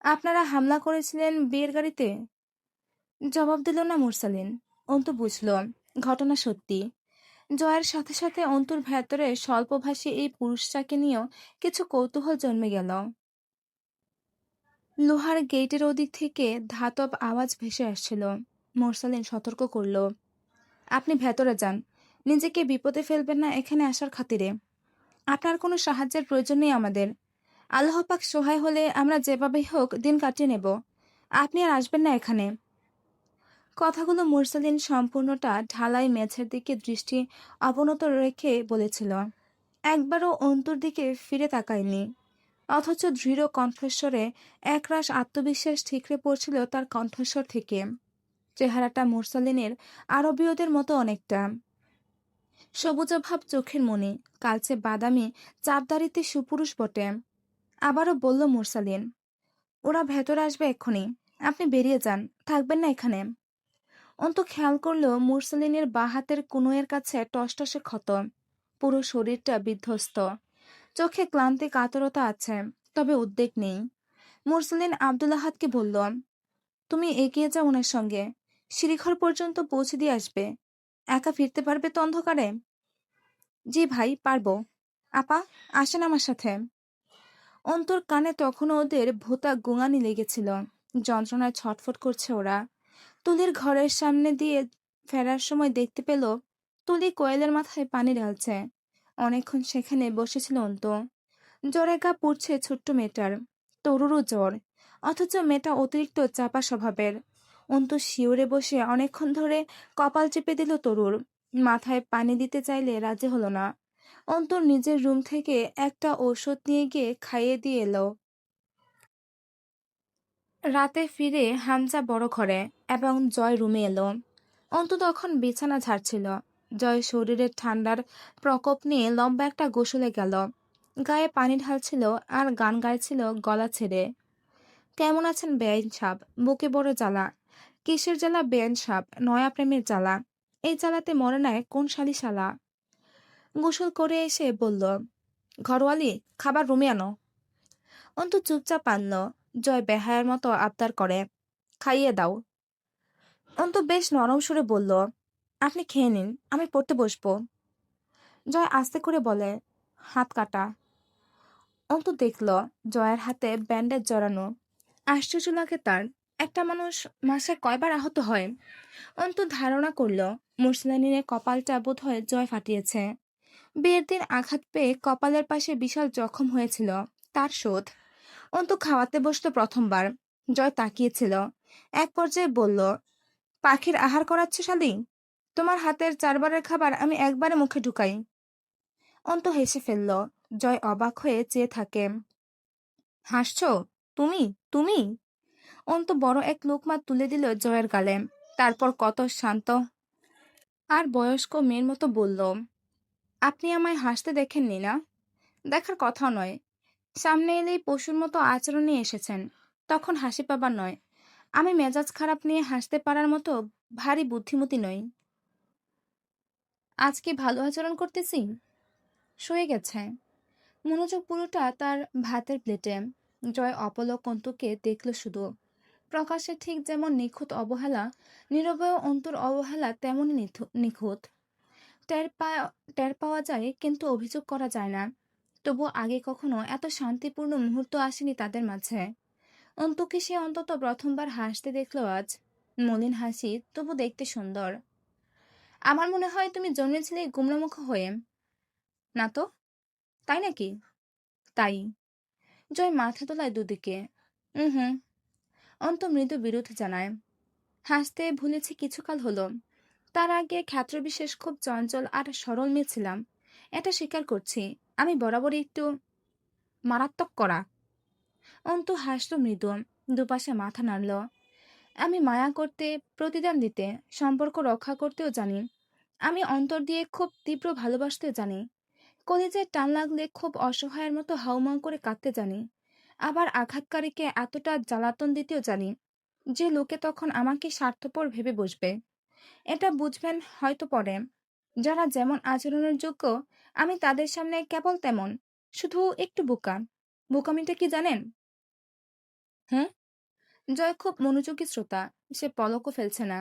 আপনারা হামলা করেছিলেন বিয়ের গাড়িতে? জবাব দিল না মুরসালিন। অন্তু বুঝল ঘটনা সত্যি। জয়ের সাথে সাথে অন্তুর ভেতরে স্বল্পভাষী এই পুরুষটাকে নিয়েও কিছু কৌতূহল জন্মে গেল। লোহার গেটের ওদিক থেকে ধাতব আওয়াজ ভেসে আসছিল। মুরসালিন সতর্ক করল, আপনি ভেতরে যান, নিজেকে বিপদে ফেলবেন না এখানে আসার খাতিরে। আপনার কোনো সাহায্যের প্রয়োজন নেই আমাদের। আল্লাহ পাক সহায় হলে আমরা যেভাবেই হোক দিন কাটিয়ে নেব। আপনি আর আসবেন না এখানে। কথাগুলো মুরসালিন সম্পূর্ণটা ঢালাই মেঝের দিকে দৃষ্টি অবনত রেখে বলেছিল, একবারও অন্তুর দিকে ফিরে তাকায়নি। অথচ দৃঢ় কণ্ঠস্বরে একরাশ আত্মবিশ্বাস ঠিকরে পড়ছিল তার কণ্ঠস্বর থেকে। চেহারাটা মুরসালিনের আরবীয়দের মতো অনেকটা। সবুজাভাব চোখের মনি, কালচে বাদামি চাপদাড়িতে সুপুরুষ বটে। আবারও বলল মুরসালিন, ওরা ভেতরে আসবে এক্ষুনি, আপনি বেরিয়ে যান, থাকবেন না এখানে। অন্তু খেয়াল করল মুরসালিনের বাঁ হাতের কনুইয়ের কাছে টসটসে ক্ষত, পুরো শরীরটা বিধ্বস্ত, চোখে ক্লান্তি কাতরতা আছে, তবে উদ্বেগ নেই। মুরসালিন আব্দুল আহাদকে বলল, তুমি এগিয়ে যাও ওনার সঙ্গে, সিঁড়িঘর পর্যন্ত পৌঁছে দিয়ে আসবে। একা ফিরতে পারবে তো অন্ধকারে? জি ভাই, পারবো। আপা, আসেন আমার সাথে। অন্তর কানে তখনও ওদের ভোঁতা গোঙানি লেগেছিল। যন্ত্রণায় ছটফট করছে ওরা। তুলির ঘরের সামনে দিয়ে ফেরার সময় দেখতে পেল তুলি কোয়েলের মাথায় পানি ঢালছে। অনেকক্ষণ সেখানে বসেছিল অন্ত। জ্বরে গা পুড়ছে ছোট্ট মেয়েটার। তরুরও জ্বর, অথচ মেয়েটা অতিরিক্ত চাপা স্বভাবের। অন্তু শিউরে বসে অনেকক্ষণ ধরে কপাল চেপে দিল তরুর। মাথায় পানি দিতে চাইলে রাজি হলো না। অন্তর নিজের রুম থেকে একটা ঔষধ নিয়ে গিয়ে খাইয়ে দিয়ে এলো। রাতে ফিরে হামজা বড় ঘরে এবং জয় রুমে এলো। অন্তু তখন বিছানা ঝাড়ছিল। জয় শরীরের ঠান্ডার প্রকোপ নিয়ে লম্বা একটা গোসলে গেল। গায়ে পানি ঢালছিল আর গান গাইছিল গলা ছেড়ে। কেমন আছেন বেআইন সাব? বুকে বড় জ্বালা। কিসের জ্বালা বেআইন সাব? নয়া প্রেমের জ্বালা। এই জ্বালাতে মরে নাই কোন শালি শালা? গোসল করে এসে বলল, ঘরওয়ালি, খাবার রুমে আনো। অন্তু চুপচাপ আনল। জয় বেহায়ার মতো আবদার করে, খাইয়ে দাও। অন্তু বেশ নরম সুরে বলল, আপনি খেয়ে নিন, আমি পড়তে বসবো। জয় আস্তে করে বলে, হাত কাটা। অন্তু দেখল জয়ের হাতে ব্যান্ডেজ জড়ানো। আশ্চর্য লাগে তার, একটা মানুষ মাসে কয়বার আহত হয়। অন্তু ধারণা করল মুরসালিনের কপালটা বোধহয় জয় ফাটিয়েছে। বিয়ের দিন আঘাত পেয়ে কপালের পাশে বিশাল জখম হয়েছিল, তার শোধ। অন্তু খাওয়াতে বসতো প্রথমবার। জয় তাকিয়েছিল। এক পর্যায়ে বলল, পাখির আহার করাচ্ছ শালি? তোমার হাতের 4 বারের খাবার আমি একবারে মুখে ঢুকাই। অন্তু হেসে ফেলল। জয় অবাক হয়ে চেয়ে থাকে। হাসছো? তুমি? তুমি? অন্তু বড় এক লোকমা তুলে দিল জয়ের গালে। তারপর কত শান্ত আর বয়স্ক মেয়ের মতো বলল, আপনি আমায় হাসতে দেখেননি না? দেখার কথা নয়। সামনে এলেই পশুর মতো আচরণ নিয়ে এসেছেন, তখন হাসি পাবার নয়। আমি মেজাজ খারাপ নিয়ে হাসতে পারার মতো ভারী বুদ্ধিমতী নই। আজ কি ভালো আচরণ করতেছি? শুয়ে গেছে। মনোযোগ পুরোটা তার ভাতের প্লেটে। জয় অপলক অন্তুকে দেখল শুধু। প্রকাশে ঠিক যেমন নিখুঁত অবহেলা, নীরবেও অন্তর অবহেলা তেমনই নিখুঁত। টের পাওয়া যায়, কিন্তু অভিযোগ করা যায় না। তবু আগে কখনো এত শান্তিপূর্ণ মুহূর্ত আসেনি তাদের মাঝে। অন্তুকে সে অন্তত প্রথমবার হাসতে দেখল আজ। মলিন হাসি, তবু দেখতে সুন্দর। আমার মনে হয় তুমি জন্মেছিলে গুমরামুখ হয়ে। না তো। তাই নাকি? তাই। জয় মাথা তোলায় দুদিকে। হুম। অন্ত মৃদু বিরোধ জানায়। হাসতে ভুলেছি কিছুকাল হলো। তার আগে ক্ষেত্রবিশেষ খুব চঞ্চল আর সরল মেয়ে ছিলাম, এটা স্বীকার করছি। আমি বরাবরই একটু মারাত্মক করা। অন্তু হাসল মৃদু, দুপাশে মাথা নাড়ল। আমি মায়া করতে, প্রতিদান দিতে, সম্পর্ক রক্ষা করতেও জানি। আমি অন্তর দিয়ে খুব তীব্র ভালোবাসতেও জানি। কলিজায় টান লাগলে খুব অসহায়ের মতো হাউমাউ করে কাঁদতে জানি। আবার আঘাতকারীকে এতটা জ্বালাতন দিতেও জানি যে লোকে তখন আমাকে স্বার্থপর ভেবে বসবে। এটা বুঝবেন হয়তো পরে। যারা যেমন আচরণের যোগ্য, আমি তাদের সামনে কেবল তেমন, শুধু একটু বোকা। বোকামিটা কি জানেন? হুম। জয় খুব মনোযোগী শ্রোতা, সে পলকও ফেলছে না।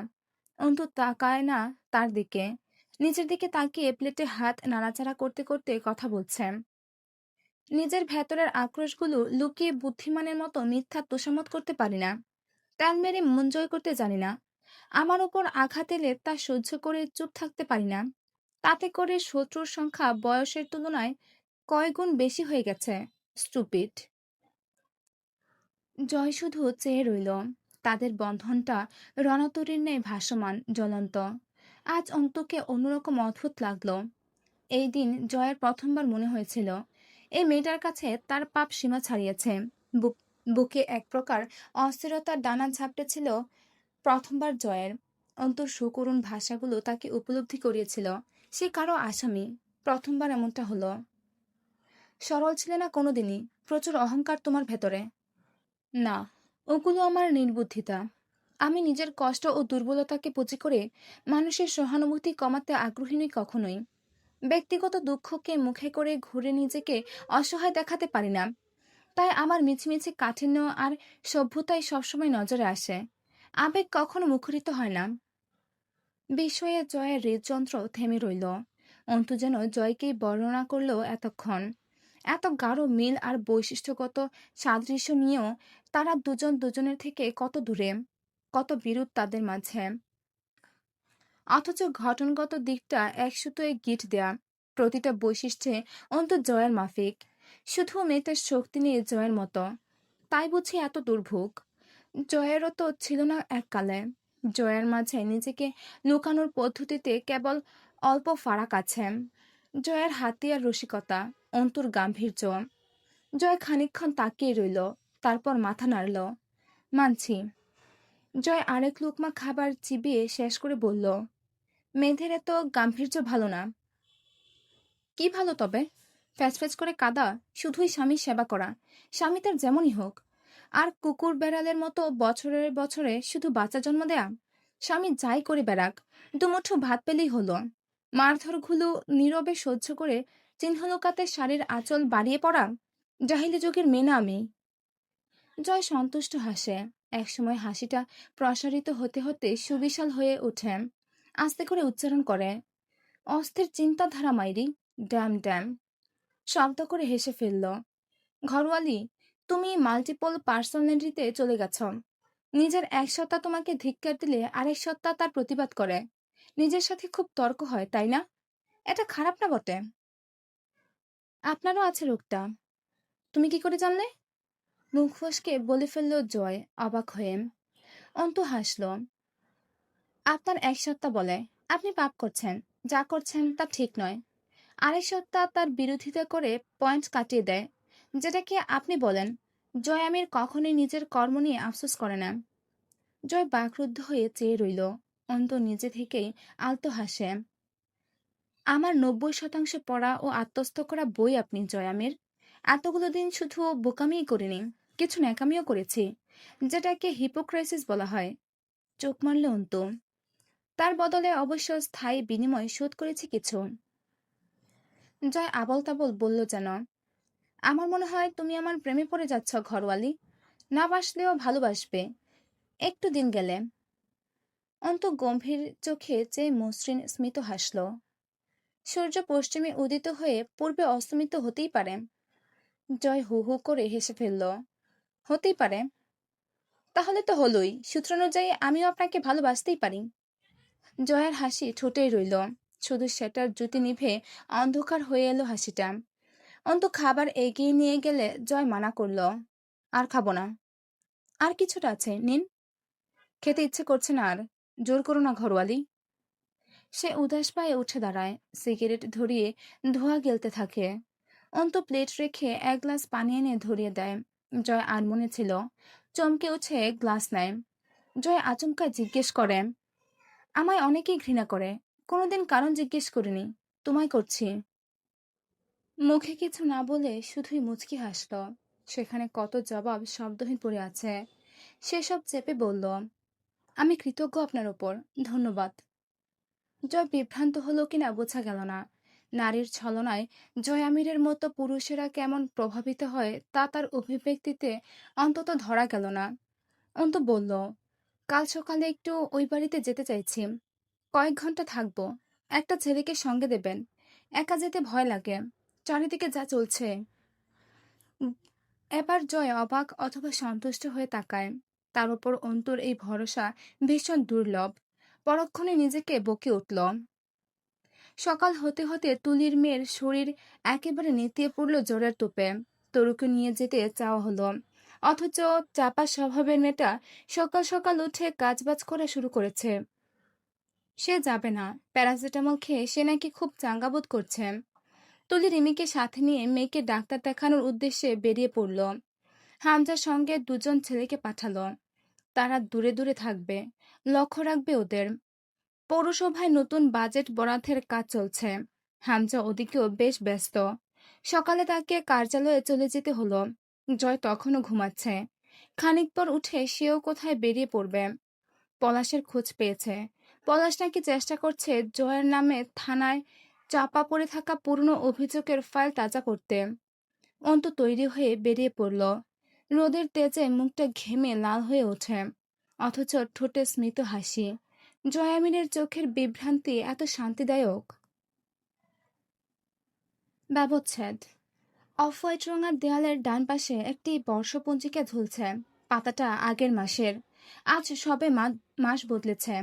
অন্তু তাকায় না তার দিকে। নিজের দিকে তাকিয়ে প্লেটে হাত নাড়াচাড়া করতে করতে কথা বলছে। নিজের ভেতরের আক্রোশগুলো লুকিয়ে বুদ্ধিমানের মতো মিথ্যা তোষামত করতে পারি না। তেল মেরে মন জয় করতে জানি না। আমার উপর আঘাত এলে তা সহ্য করে চুপ থাকতে পারি না। তাতে করে শত্রুর সংখ্যা বয়সের তুলনায় কয়েক গুণ বেশি হয়ে গেছে। স্টুপিড। জয় শুধু চেয়ে রইল। তাদের বন্ধনটা রণতরীর ন্যায় ভাসমান, জ্বলন্ত। আজ অন্তকে অন্যরকম অদ্ভুত লাগলো। এই দিন জয়ের প্রথমবার মনে হয়েছিল এই মেয়েটার কাছে তার পাপ সীমা ছাড়িয়েছে। বুকে এক প্রকার অস্থিরতার ডানা ঝাপটেছিল প্রথমবার জয়ের। অন্তর সুকরুণ ভাষাগুলো তাকে উপলব্ধি করিয়েছিল সে কারো আসামি। প্রথমবার এমনটা হলো। সরল ছিলে না কোনোদিনই, প্রচুর অহংকার তোমার ভেতরে। না, ওগুলো আমার নির্বুদ্ধিতা। আমি নিজের কষ্ট ও দুর্বলতাকে পুঁজি করে মানুষের সহানুভূতি কমাতে আগ্রহী নই কখনোই। ব্যক্তিগত দুঃখকে মুখে করে ঘুরে নিজেকে অসহায় দেখাতে পারি না। তাই আমার মিছিমিছি কাঠিন্য আর সভ্যতাই সবসময় নজরে আসে। আবেগ কখনো মুখরিত হয় না। বিস্ময়ে জয়ের হৃদযন্ত্র থেমে রইল। অন্তু যেন জয়কেই বর্ণনা করলো এতক্ষণ। এত গাঢ় মিল আর বৈশিষ্ট্যগত সাদৃশ্য নিয়েও তারা দুজন দুজনের থেকে কত দূরে, কত বিরোধ তাদের মাঝে। অথচ ঘটনগত দিকটা এক সুতোয় গিঁট দেয়া। প্রতিটা বৈশিষ্ট্যে অন্তু জয়ের মাফিক। শুধু মেয়েটার শক্তি নেই জয়ের মতো। তাই বুঝি এত দুর্ভোগ। জয়েরও তো ছিল না এককালে। জয়ের মাঝে নিজেকে লুকানোর পদ্ধতিতে কেবল অল্প ফারাক আছে। জয়ের হাতিয়ার রসিকতা, অন্তুর গাম্ভীর্য। জয় খানিকক্ষণ তাকিয়ে রইল, তারপর মাথা নাড়ল। মানছি। জয় আরেক লুকমা খাবার চিবিয়ে শেষ করে বলল, মেয়েদের এত গাম্ভীর্য ভালো না। কি ভালো তবে? ফ্যাচ করে কাদা, শুধুই স্বামীর সেবা করা। স্বামী তার যেমনই হোক। আর কুকুর বেড়ালের মতো বছরের বছরে শুধু বাচ্চা জন্ম দেয়া। স্বামী যাই করে বেড়াক, দুমুঠো ভাত পেলেই হলো। মারধরগুলো নীরবে সহ্য করে চিহ্ন লুকাতে শাড়ির আঁচল বাড়িয়ে পড়া। জাহিলি যুগের মেয়ে না আমি। জয় সন্তুষ্ট হাসে। একসময় হাসিটা প্রসারিত হতে হতে সুবিশাল হয়ে ওঠে। আস্তে করে উচ্চারণ করে, অস্থির চিন্তাধারা মাইরি। Damn damn. শব্দ করে হেসে ফেলল। ঘরোয়ালি, তুমি মাল্টিপল পার্সোনালিটিতে চলে গেছ। নিজের এক সত্তা তোমাকে ধিক্কার দিলে আরেক সত্তা তার প্রতিবাদ করে। নিজের সাথে খুব তর্ক হয়, তাই না? এটা খারাপ না বটে। আপনারও আছে রোগটা। তুমি কি করে জানলে? মুখ ফসকে বলে ফেলল জয়, অবাক হয়ে। অন্তু হাসল। আপনার এক সত্তা বলে আপনি পাপ করছেন, যা করছেন তা ঠিক নয়। আরেক সত্তা তার বিরোধিতা করে পয়েন্ট কাটিয়ে দেয়, যেটাকে আপনি বলেন। জয় আমির কখনোই নিজের কর্ম নিয়ে আফসোস করে না। জয় বাকরুদ্ধ হয়ে চেয়ে রইল। অন্তু নিজে থেকেই আলতো হাসে। আমার 90% পড়া ও আত্মস্থ করা বই আপনি, জয় আমির। এতগুলো দিন শুধু বোকামিই করিনি, কিছু ন্যাকামিও করেছি, যেটাকে হিপোক্রাইসিস বলা হয়। চোখ মারলে অন্তু। তার বদলে অবশ্য স্থায়ী বিনিময় শোধ করেছি কিছু। জয় আবল তাবল বলল যেন, আমার মনে হয় তুমি আমার প্রেমে পড়ে যাচ্ছ ঘরওয়ালি। না বাসলেও ভালোবাসবে একটু দিন গেলে। অন্ত গম্ভীর চোখে চেয়ে মসৃণ স্মিত হাসল। সূর্য পশ্চিমে উদিত হয়ে পূর্বে অস্তমিত হতেই পারে। জয় হু হু করে হেসে ফেলল। হতেই পারে? তাহলে তো হলোই। সূত্রানুযায়ী আমিও আপনাকে ভালোবাসতেই পারি। জয়ের হাসি ঠোঁটেই রইল, শুধু সেটার জ্যোতি নিভে অন্ধকার হয়ে এলো হাসিটা। অন্তু খাবার এগিয়ে নিয়ে গেলে জয় মানা করল, আর খাবো না। আর কিছুটা আছে, নিন। খেতে ইচ্ছে করছে না আর। জোর করো না ঘরওয়ালি। সে উদাস পায়ে উঠে দাঁড়ায়, সিগারেট ধরিয়ে ধোঁয়া গেলতে থাকে। অন্ত প্লেট রেখে এক গ্লাস পানি এনে ধরিয়ে দেয়। জয় আনমনে ছিল, চমকে উঠে গ্লাস নেয়। জয় আচমকা জিজ্ঞেস করে, আমায় অনেকেই ঘৃণা করে, কোনোদিন কারণ জিজ্ঞেস করিনি, তোমায় করছি। মুখে কিছু না বলে শুধুই মুচকি হাসল। সেখানে কত জবাব শব্দহীন পড়ে আছে। সেসব চেপে বলল, আমি কৃতজ্ঞ আপনার ওপর, ধন্যবাদ। জয় বিভ্রান্ত হলো কিনা বোঝা গেল না। নারীর ছলনায় জয় আমিরের মতো পুরুষেরা কেমন প্রভাবিত হয় তা তার অভিব্যক্তিতে অন্তত ধরা গেল না। অন্ত বলল, কাল সকালে একটু ওই বাড়িতে যেতে চাইছি। কয়েক ঘন্টা থাকবো। একটা ছেলেকে সঙ্গে দেবেন। একা যেতে ভয় লাগে, চারিদিকে যা চলছে। এবার জয় অবাক অথবা সন্তুষ্ট হয়ে তাকায়। তার উপর অন্তুর এই ভরসা ভীষণ দুর্লভ। পরক্ষণে নিজেকে বকে উঠল। সকাল হতে হতে তুলির মেয়ের শরীর একেবারে নেতিয়ে পড়ল জ্বরের তোপে। তরুকে নিয়ে যেতে চাওয়া হলো, অথচ চাপা স্বভাবের মেয়েটা সকাল সকাল উঠে কাজবাজ করা শুরু করেছে। সে যাবে না। প্যারাসিটামল খেয়ে সে নাকি খুব চাঙ্গা বোধ করছে। তুলি রিমিকে সাথে নিয়ে মেয়েকে ডাক্তার দেখানোর উদ্দেশ্যে বেরিয়ে পড়ল। হামজার সঙ্গে দুজন ছেলেকে পাঠালো। তারা দূরে দূরে থাকবে, লক্ষ্য রাখবে ওদের। পৌরসভায় নতুন বাজেট বরাদ্দের কাজ চলছে। হামজা ওদিকেও বেশ ব্যস্ত। সকালে তাকে কার্যালয়ে চলে যেতে হলো। জয় তখনও ঘুমাচ্ছে। খানিক পর উঠে সেও কোথায় বেরিয়ে পড়বে। পলাশের খোঁজ পেয়েছে। পলাশ নাকি চেষ্টা করছে জয়ের নামে থানায় চাপা পড়ে থাকা পুরনো অভিযোগের ফাইল তাজা করতে। অন্তু তৈরি হয়ে বেরিয়ে পড়ল। রোদের তেজে মুখটা ঘেমে লাল হয়ে ওঠে, অথচ ঠোঁটে স্মিত হাসি। জয়ামিনের চোখের বিভ্রান্তি এত শান্তিদায়ক। ব্যবচ্ছেদ। অফ হোয়াইট রঙার দেয়ালের ডান পাশে একটি বর্ষপঞ্জিকা ঝুলছে। পাতাটা আগের মাসের। আজ সবে মাস বদলেছে।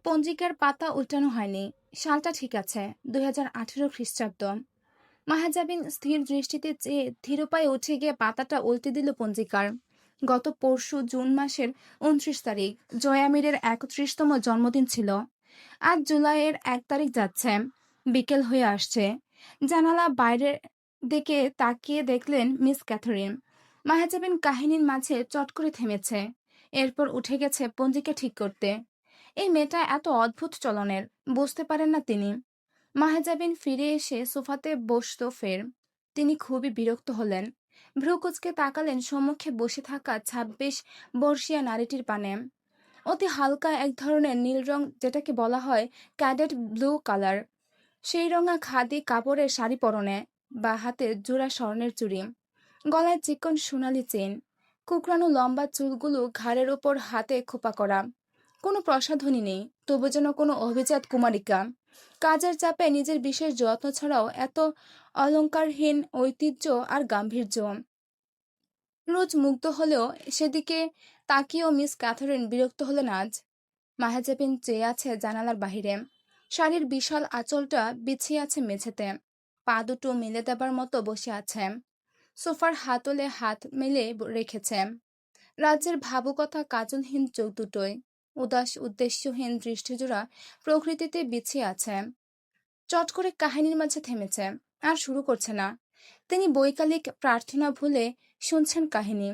পঞ্জিকার পাতা উল্টানো হয়নি। সালটা ঠিক আছে, 2018 খ্রিস্টাব্দ। মাহাজাবিন স্থির দৃষ্টিতে চেয়ে ধীর পায়ে উঠে গিয়ে পাতাটা উল্টে দিল পঞ্জিকার। গত পরশু জুন মাসের 29 তারিখ জয়ামিরের 31তম জন্মদিন ছিল। আজ জুলাইয়ের 1 তারিখ যাচ্ছে, বিকেল হয়ে আসছে। জানালা বাইরের দিকে তাকিয়ে দেখলেন মিস ক্যাথরিন। মাহাজাবিন কাহিনীর মাঝে চট করে থেমেছে, এরপর উঠে গেছে পঞ্জিকা ঠিক করতে। এই মেয়েটা এত অদ্ভুত চলনের, বুঝতে পারেন না তিনি। মাহাজাবিন ফিরে এসে সোফাতে বসত ফের। তিনি খুবই বিরক্ত হলেন। ভ্রুকুচকে তাকালেন সম্মুখে বসে থাকা 26 বর্ষীয়া নারীটির পানে। অতি হালকা এক ধরনের নীল রং, যেটাকে বলা হয় ক্যাডেট ব্লু কালার। সেই রঙা খাদি কাপড়ের শাড়ি পরনে, বা হাতে জোড়া স্বর্ণের চুড়ি, গলায় চিকন সোনালি চেন। কুকরানো লম্বা চুলগুলো ঘাড়ের ওপর হাতে খোপা করা। কোনো প্রসাধনী নেই, তবু যেন কোনো অভিজাত কুমারিকা। কাজের চাপে নিজের বিশেষ যত্ন ছাড়াও এত অলংকারহীন ঐতিহ্য আর গাম্ভীর্য। রোজ মুগ্ধ হলেও সেদিকে তাকিয়েও মিস ক্যাথরিন বিরক্ত হলেন আজ। মাহাজাবিন চেয়ে আছে জানালার বাহিরে। শাড়ির বিশাল আঁচলটা বিছিয়ে আছে মেঝেতে, পা দুটো মেলে দেবার মতো বসে আছে। সোফার হাতলে হাত মেলে রেখেছে। রাজ্যের ভাবুকথা কাজলহীন চোখ দুটোয় উদাস উদ্দেশ্যহীন দৃষ্টিজোড়া প্রকৃতিতে বিছিয়ে আছে। চট করে কাহিনীর মাঝে থেমেছে, আর শুরু করছে না। তিনি বৈকালিক প্রার্থনা ভুলে শুনছেন কাহিনী।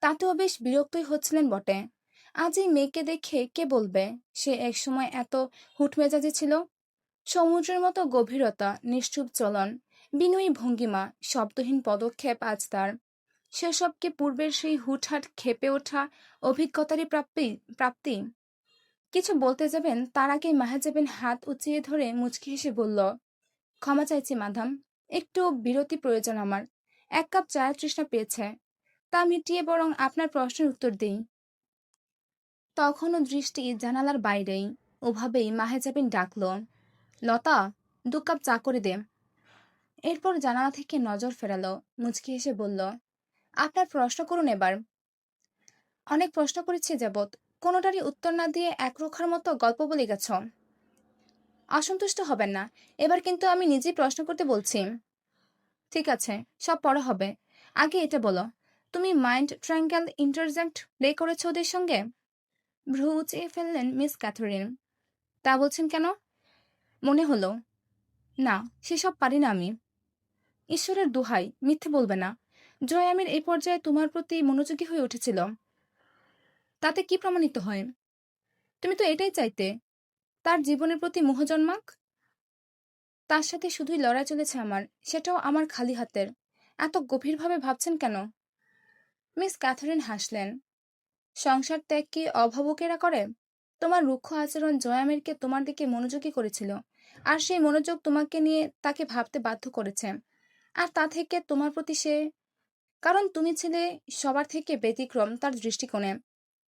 তাতেও বেশ বিরক্তই হচ্ছিলেন বটে। আজ এই মেয়েকে দেখে কে বলবে সে একসময় এত হুটমেজাজি ছিল। সমুদ্রের মতো গভীরতা, নিশ্চুপ চলন, বিনয়ী ভঙ্গিমা, শব্দহীন পদক্ষেপ আজ তার। সেসব কি পূর্বের সেই হুটহাট খেপে ওঠা অভিজ্ঞতারই প্রাপ্তি? কিছু বলতে যাবেন তার আগেই মাহাজাবিন হাত উঁচিয়ে ধরে মুচকি হেসে বলল, ক্ষমা চাইছি মাধাম, একটু বিরতি প্রয়োজন আমার। 1 কাপ চায়ের তৃষ্ণা পেয়েছে, তা মিটিয়ে বরং আপনার প্রশ্নের উত্তর দিই। তখনও দৃষ্টি জানালার বাইরেই। ওভাবেই মাহাজাবিন ডাকল, লতা, 2 কাপ চা করে দে। এরপর জানালা থেকে নজর ফেরালো, মুচকি হেসে বলল, আপনার প্রশ্ন করুন এবার। অনেক প্রশ্ন করেছি যাবৎ, কোনোটারই উত্তর না দিয়ে একরোখার মতো গল্প বলে গেছ। অসন্তুষ্ট হবেন না, এবার কিন্তু আমি নিজেই প্রশ্ন করতে বলছি। ঠিক আছে, সব পরে হবে। আগে এটা বলো, তুমি মাইন্ড ট্রায়াঙ্গেল ইন্টারজেক্ট প্লে করেছো ওদের সঙ্গে? ভ্রু উঁচিয়ে ফেললেন মিস ক্যাথরিন। তা বলছেন কেন? মনে হলো। না, সেসব পারি না আমি। ঈশ্বরের দোহাই, মিথ্যে বলবে না। জয়ামির এই পর্যায়ে তোমার প্রতি মনোযোগী হয়ে উঠেছিল, তাতে কি প্রমাণিত হয়? তুমি তো এটাই চাইতে, তার জীবনের প্রতি মোহ জন্মাক। তার সাথে শুধুই লড়াই চলেছে আমার, সেটাও আমার খালি হাতের। এত গভীরভাবে ভাবছেন কেন? মিস ক্যাথরিন হাসলেন। সংসার ত্যাগ কি অভাবকেরা করে? তোমার রুক্ষ আচরণ জয়ামিরকে তোমার দিকে মনোযোগী করেছিল, আর সেই মনোযোগ তোমাকে নিয়ে তাকে ভাবতে বাধ্য করেছে। আর তা থেকে তোমার প্রতি সে, কারণ তুমি ছিলে সবার থেকে ব্যতিক্রম তার দৃষ্টিকোণে।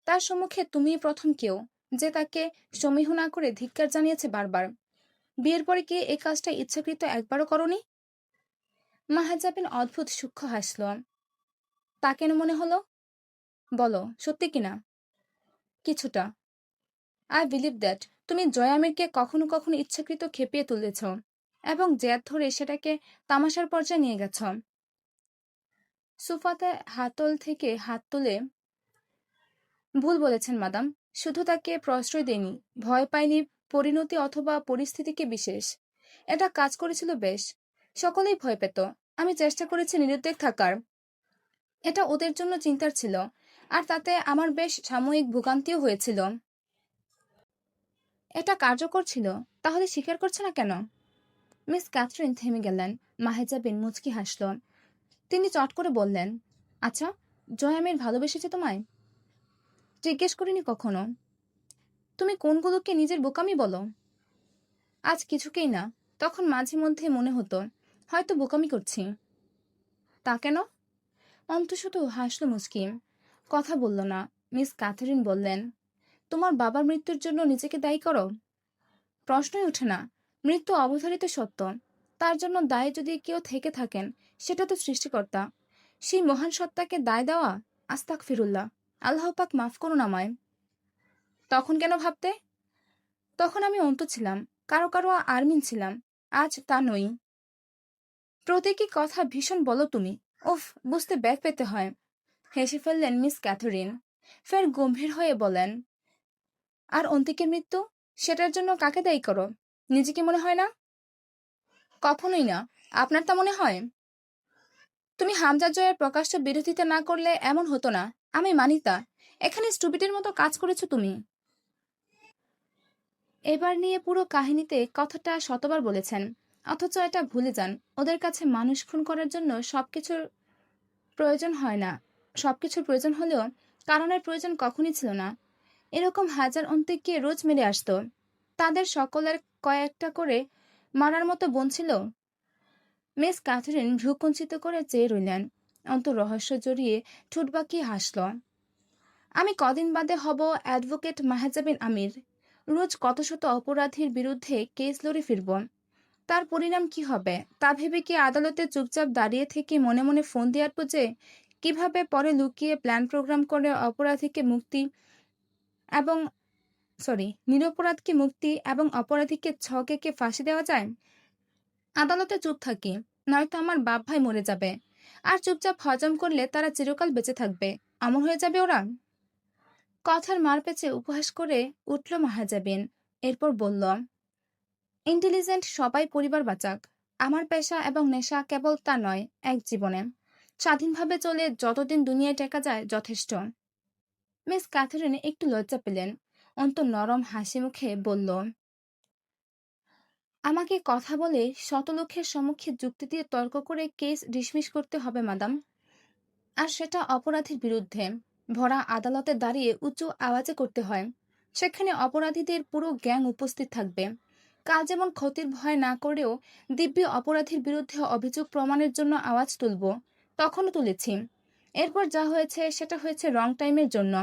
তার সম্মুখে তুমিই প্রথম কেউ যে তাকে সমীহ না করে ধিক্কার জানিয়েছে বারবার। বিয়ের পরে কি এই কাজটা ইচ্ছাকৃত একবারও করনি? মাহাজাবিন অদ্ভুত সূক্ষ্ম হাসল। তা কেন মনে হলো? বলো, সত্যি কিনা? কিছুটা। আই বিলিভ দ্যাট তুমি জয়ামিরকে কখনো কখনো ইচ্ছাকৃত খেপিয়ে তুলেছ, এবং জেদ ধরে সেটাকে তামাশার পর্যায়ে নিয়ে গেছ। সোফাতে হাতল থেকে হাত তুলে, ভুল বলেছেন মাদাম, শুধু তাকে প্রশ্রয় দেয়নি, ভয় পাইনি পরিণতি অথবা পরিস্থিতিকে বিশেষ। এটা কাজ করেছিল বেশ। সকলেই ভয় পেত, আমি চেষ্টা করেছি নিরুদ্বেগ থাকার। এটা ওদের জন্য চিন্তার ছিল, আর তাতে আমার বেশ সাময়িক ভোগান্তিও হয়েছিল। এটা কার্যকর ছিল, তাহলে স্বীকার করছে না কেন? মিস ক্যাথরিন থেমে গেলেন। মাহেজাবিন মুচকি হাসল। তিনি চট করে বললেন, আচ্ছা, জয়ামির ভালোবেসেছে তোমায়? জিজ্ঞেস করিনি কখনো। তুমি কোনগুলোকে নিজের বোকামি বলো? আজ কিছুকেই না, তখন মাঝে মধ্যে মনে হতো হয়তো বোকামি করছি। তা কেন? অন্ত শুধু হাসল মুচকি, কথা বলল না। মিস ক্যাথরিন বললেন, তোমার বাবার মৃত্যুর জন্য নিজেকে দায়ী করো? প্রশ্নই ওঠে না। মৃত্যু অবধারিত সত্য। তার জন্য দায়ী যদি কেউ থেকে থাকেন, সেটা তো সৃষ্টিকর্তা। সেই মহান সত্তাকে দায় দেওয়া? আস্তাগফিরুল্লাহ। আল্লাহ পাক মাফ করুন আমায়। তখন কেন ভাবতে? তখন আমি অন্ত ছিলাম, কারো কারো আর্মিন ছিলাম। আজ তা নই। প্রতীকী কথা ভীষণ বলো তুমি। উফ, বুঝতে ব্যাগ পেতে হয়। হেসে ফেললেন মিস ক্যাথরিন। ফের গম্ভীর হয়ে বলেন, আর অন্তিকের মৃত্যু, সেটার জন্য কাকে দায়ী করো? নিজেকে মনে হয় না? কখনোই না। আপনার তা মনে হয়? তুমি হামজা জয়ের প্রকাশ্য বিরোধিতা না করলে এমন হতো না। আমি মানি তা। এখানে স্টুপিডের মতো কাজ করেছো তুমি। এবার নিয়ে পুরো কাহিনীতে কথাটা শতবার বলেছেন, অথচ এটা ভুলে যান ওদের কাছে মানুষ খুন করার জন্য সবকিছুর প্রয়োজন হয় না। সবকিছুর প্রয়োজন হলেও কারণের প্রয়োজন কখনই ছিল না। এরকম হাজার অন্তিককে রোজ মেরে আসতো। তাদের সকলের কয়েকটা করে মারার মতো বোন ছিল। মিস ক্যাথরিন ভ্রুকুঞ্চিত করে চেয়ে রইলেন। অন্তর রহস্য জড়িয়ে ঠোঁট বাঁকিয়ে হাসল। আমি কদিন বাদে হব অ্যাডভোকেট মাহেজাবিন আমির। রোজ কত শত অপরাধীর বিরুদ্ধে কেস লড়ে ফিরব। তার পরিণাম কি হবে তা ভেবে কি আদালতে চুপচাপ দাঁড়িয়ে থেকে মনে মনে ফোন দিয়ে আসবো যে কিভাবে পরে লুকিয়ে প্ল্যান প্রোগ্রাম করে অপরাধীকে মুক্তি এবং নিরপরাধকে মুক্তি এবং অপরাধীকে ছকে ফাঁসি দেওয়া যায়? আদালতে চুপ থাকি, নয়তো আমার বাপ ভাই মরে যাবে। আর চুপচাপ হজম করলে তারা চিরকাল বেঁচে থাকবে। অমর হয়ে যাবে ওরা। কথার মার পেঁচে উপহাস করে উঠল মাহাজাবিন। এরপর বলল, ইন্টেলিজেন্ট সবাই পরিবার বাঁচাক। আমার পেশা এবং নেশা কেবল তা নয়, এক জীবনে স্বাধীনভাবে চলে যতদিন দুনিয়ায় টেকা যায় যথেষ্ট। মিস ক্যাথরিন একটু লজ্জা পেলেন। অন্ত নরম হাসি মুখে বলল, আমাকে কথা বলে শত লোকের সম্মুখে যুক্তি দিয়ে তর্ক করে কেস ডিসমিস করতে হবে মাদাম। আর সেটা অপরাধীর বিরুদ্ধে। ভরা আদালতে দাঁড়িয়ে উঁচু আওয়াজে করতে হয়। সেখানে অপরাধীদের পুরো গ্যাং উপস্থিত থাকবে। কাল যেমন ক্ষতির ভয় না করেও দিব্যি অপরাধীর বিরুদ্ধে অভিযোগ প্রমাণের জন্য আওয়াজ তুলব, তখনও তুলেছি। এরপর যা হয়েছে সেটা হয়েছে রং টাইমের জন্য।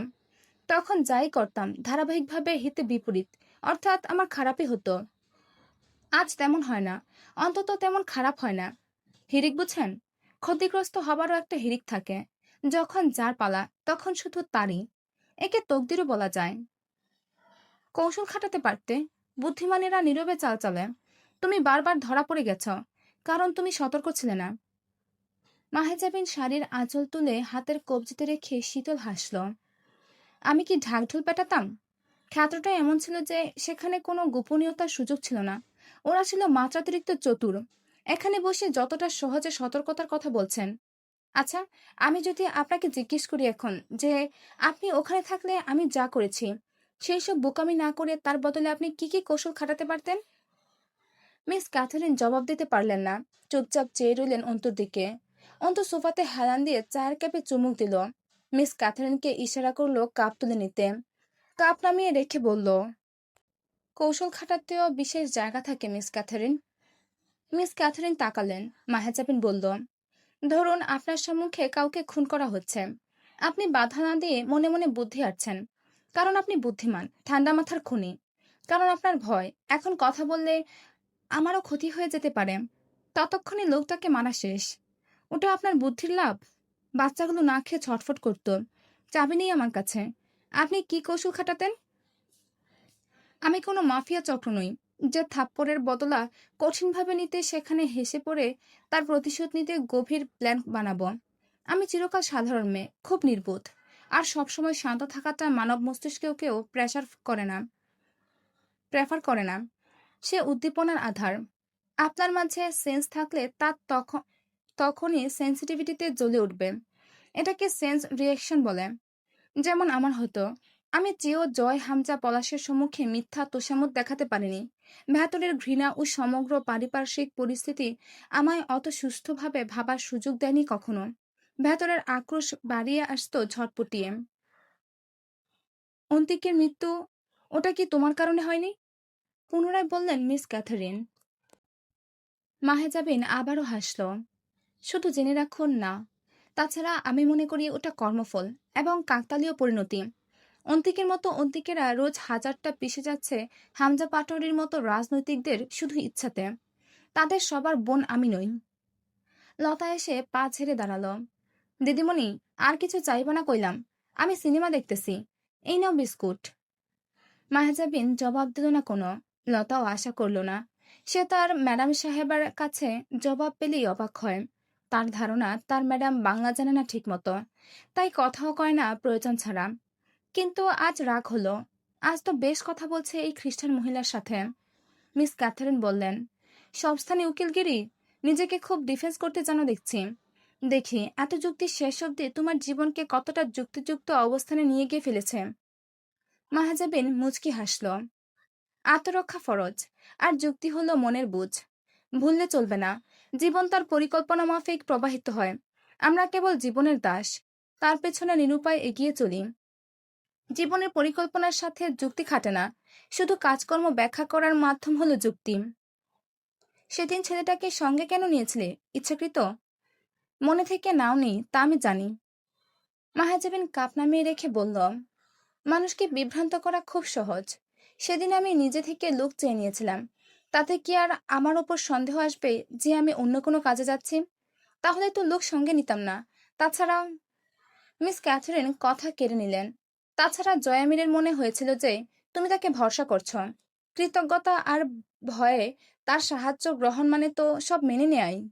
তখন যাই করতাম ধারাবাহিকভাবে হিতে বিপরীত, অর্থাৎ আমার খারাপই হতো। আজ তেমন হয় না, অন্তত তেমন খারাপ হয় না। হিড়িক বুঝেন? ক্ষতিগ্রস্ত হবারও একটা হিড়িক থাকে। যখন যার পালা তখন শুধু তারই। একে তকদিরও বলা যায়। কৌশল খাটাতে পারতে। বুদ্ধিমানেরা নীরবে চাল চলে। তুমি বারবার ধরা পড়ে গেছ, কারণ তুমি সতর্ক ছিলে না। মাহেজাবিন শাড়ির আঁচল তুলে হাতের কবজিতে রেখে শীতল হাসল। আমি কি ঢাকঢোল পেটাতাম? ক্ষেত্রটা এমন ছিল যে সেখানে কোনো গোপনীয়তার সুযোগ ছিল না। ওরা ছিল মাত্রাতিরিক্ত চতুর। এখানে বসে যতটা সহজে সতর্কতার কথা বলছেন। আচ্ছা, আমি যদি আপনাকে জিজ্ঞেস করি এখন যে আপনি ওখানে থাকলে আমি যা করেছি সেই সব বোকামি না করে তার বদলে আপনি কি কি কৌশল খাটাতে পারতেন? মিস ক্যাথরিন জবাব দিতে পারলেন না। চুপচাপ চেয়ে রইলেন অন্তর দিকে। অন্ত সোফাতে হেলান দিয়ে চায়ের কাপে চুমুক দিল। মিস ক্যাথরিনকে ইশারা করলো কাপ তুলে নিতে। কাপ নামিয়ে রেখে বলল, কৌশল খাটাতেও বিশেষ জায়গা থাকে মিস ক্যাথরিন। মিস ক্যাথরিন তাকালেন। মাহেজাবিন বলল, ধরুন আপনার সম্মুখে কাউকে খুন করা হচ্ছে। আপনি বাধা না দিয়ে মনে মনে বুদ্ধি আঁটছেন, কারণ আপনি বুদ্ধিমান, ঠান্ডা মাথার খুনি। কারণ আপনার ভয় এখন কথা বললে আমারও ক্ষতি হয়ে যেতে পারে। ততক্ষণে লোকটাকে মারা শেষ। ওটা আপনার বুদ্ধির লাভ। বাচ্চাগুলো না খেয়ে ছটফট করত। চাবি নেই আমার কাছে। আপনি কি কৌশল খাটাতেন? আমি কোনো মাফিয়া চক্র নই যে থাপ্পড়ের বদলা কঠিনভাবে নিতে সেখানে হেসে পড়ে তার প্রতিশোধ নিতে গভীর প্ল্যান বানাবো। আমি চিরকাল সাধারণ মেয়ে, খুব নির্বোধ। আর সবসময় শান্ত থাকাটা মানব মস্তিষ্কেও প্রেফার করে না। সে উদ্দীপনার আধার। আপনার মাঝে সেন্স থাকলে তা তখনই সেন্সিটিভিটিতে জ্বলে উঠবে। এটাকে সেন্স রিয়াকশন বলে। যেমন আমার হতো। আমি চেয়েও জয় হামজা পলাশের সম্মুখে মিথ্যা তোষামত দেখাতে পারিনি। ভেতরের ঘৃণা ও সমগ্র পারিপার্শ্বিক পরিস্থিতি আমায় অত সুস্থভাবে ভাবার সুযোগ দেয়নি কখনো। ভেতরের আক্রোশ বাড়িয়ে আসতো ঝটপটিয়ে। অন্তিকের মৃত্যু, ওটা কি তোমার কারণে হয়নি? পুনরায় বললেন মিস ক্যাথারিন। মাহেজাবিন আবারও হাসল। শুধু জেনে রাখুন না। তাছাড়া আমি মনে করি ওটা কর্মফল এবং কাকতালীয় পরিণতি। অন্তিকের মতো অন্তিকেরা রোজ হাজারটা পিষে যাচ্ছে হামজা পাটোয়ারির মতো রাজনৈতিকদের শুধু ইচ্ছাতে। তাদের সবার বোন আমি নই। লতা এসে পা ছেড়ে দাঁড়ালো। দিদিমণি, আর কিছু চাইব না কইলাম। আমি সিনেমা দেখতেছি। এই নাও বিস্কুট। মাহাজাবিন জবাব দিল না কোনো। লতাও আশা করল না। সে তার ম্যাডাম সাহেবের কাছে জবাব পেলেই অবাক হয়। তার ধারণা তার ম্যাডাম বাংলা জানে না ঠিক মতো, তাই কথাও কয় না প্রয়োজন ছাড়া। কিন্তু আজ রাগ হলো। আজ তো বেশ কথা বলছে এই খ্রিস্টান মহিলার সাথে। মিস ক্যাথারিন বললেন, সব স্থানে উকিলগিরি, নিজেকে খুব ডিফেন্স করতে জানো দেখছি। দেখি এত যুক্তি শেষ অবধি তোমার জীবনকে কতটা যুক্তিযুক্ত অবস্থানে নিয়ে গিয়ে ফেলেছে। মাহাজাবিন মুচকি হাসল। আত্মরক্ষা ফরজ, আর যুক্তি হলো মনের বুঝ। ভুললে চলবে না। জীবন তার পরিকল্পনা মাফিক প্রবাহিত হয়। আমরা কেবল জীবনের দাস, তার পেছনে নিরুপায় এগিয়ে চলি। জীবনের পরিকল্পনার সাথে যুক্তি খাটে না, শুধু কাজকর্ম ব্যাখ্যা করার মাধ্যম হলো যুক্তি। সেদিন ছেলেটাকে সঙ্গে কেন নিয়েছিলে? ইচ্ছাকৃত? মনে থেকে নাওনি তা আমি জানি। মাহাজাবিন কাপ নামিয়ে রেখে বলল, মানুষকে বিভ্রান্ত করা খুব সহজ। সেদিন আমি নিজে থেকে লোক চেয়ে নিয়েছিলাম। তাতে কি আর আমার ওপর সন্দেহ আসবে যে আমি অন্য কোনো কাজে যাচ্ছি? তাহলে তো লোক সঙ্গে নিতাম না। তাছাড়া মিস ক্যাথরিন কথা কেড়ে নিলেন। তাছাড়া জয়ামিরের মনে হয়েছিল যে তুমি তাকে ভরসা করছো। কৃতজ্ঞতা আর ভয়ে তার সাহায্য গ্রহণ মানে তো সব মেনে নেয়াই।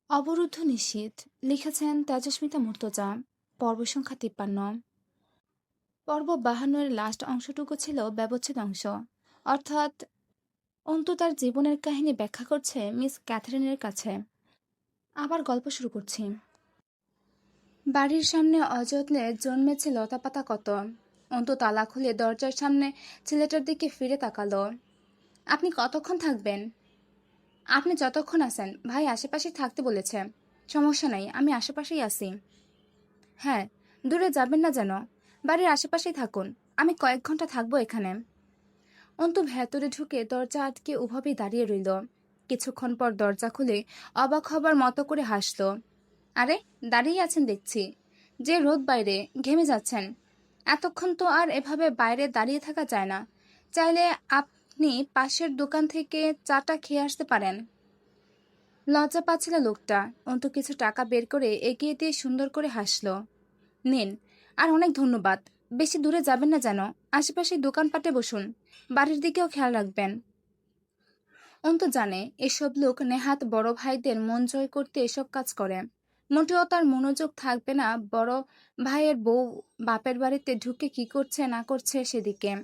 অবরুদ্ধ নিষিদ্ধ। লিখেছেন তেজস্মিতা মুর্তজা। পর্ব সংখ্যা 53। পর্ব 52 এর লাস্ট অংশটুকু ছিল ব্যবচ্ছেদ অংশ, অর্থাৎ অন্তু তার জীবনের কাহিনী ব্যাখ্যা করছে মিস ক্যাথরিনের কাছে। আবার গল্প শুরু করছি। বাড়ির সামনে অযত্নে জন্মেছে লতাপাতা কত। অন্তু তালা খুলে দরজার সামনে ছেলেটার দিকে ফিরে তাকালো। আপনি কতক্ষণ থাকবেন? আপনি যতক্ষণ আছেন। ভাই আশেপাশে থাকতে বলেছে। সমস্যা নাই, আমি আশেপাশেই আছি। হ্যাঁ, দূরে যাবেন না যেন। বাড়ির আশেপাশেই থাকুন। আমি কয়েক ঘন্টা থাকবো এখানে। অন্তু ভেতরে ঢুকে দরজা আটকে ওভাবেই দাঁড়িয়ে রইল। কিছুক্ষণ পর দরজা খুলে অবাক হবার মতো করে হাসল। আরে, দাঁড়িয়ে আছেন দেখছি। যে রোদ বাইরে, ঘেমে যাচ্ছেন। এতক্ষণ তো আর এভাবে বাইরে দাঁড়িয়ে থাকা যায় না। চাইলে আপনি পাশের দোকান থেকে চাটা খেয়ে আসতে পারেন। লজ্জা পাচ্ছিল লোকটা। অন্তু কিছু টাকা বের করে এগিয়ে দিয়ে সুন্দর করে হাসল। নিন, আর অনেক ধন্যবাদ। বেশি দূরে যাবেন না যেন। আশেপাশে দোকানপাটে বসুন। বাড়ির দিকেও খেয়াল রাখবেন। অন্তু জানে এসব লোক নেহাত বড় ভাইদের মন জয় করতে এসব কাজ করে। মোটেও তার মনোযোগ থাকবে না বড় ভাইয়ের বউ বাপের বাড়িতে ঢুকে কি করছে না করছে সেদিকে।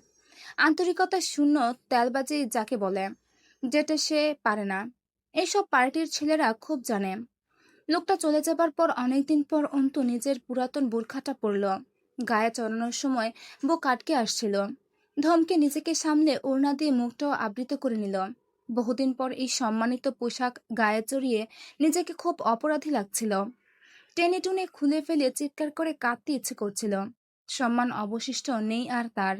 আন্তরিকতা শূন্য তেলবাজি যাকে বলে, যেটা সে পারে না। এইসব পার্টির ছেলেরা খুব জানে। লোকটা চলে যাবার পর অনেকদিন পর অন্তু নিজের পুরাতন বোরখাটা পরল। গায়ে চড়ানোর সময় বুক আটকে আসছিল। ধমকে নিজেকে সামলে ওড়না দিয়ে মুখটাও আবৃত করে নিল। বহুদিন পর এই সম্মানিত পোশাক গায়ে চড়িয়ে নিজেকে খুব অপরাধী লাগছিল। টেনে টুনে খুলে ফেলে চিৎকার করে কাঁদতে ইচ্ছে করছিল। সম্মান অবশিষ্ট নেই আর তার।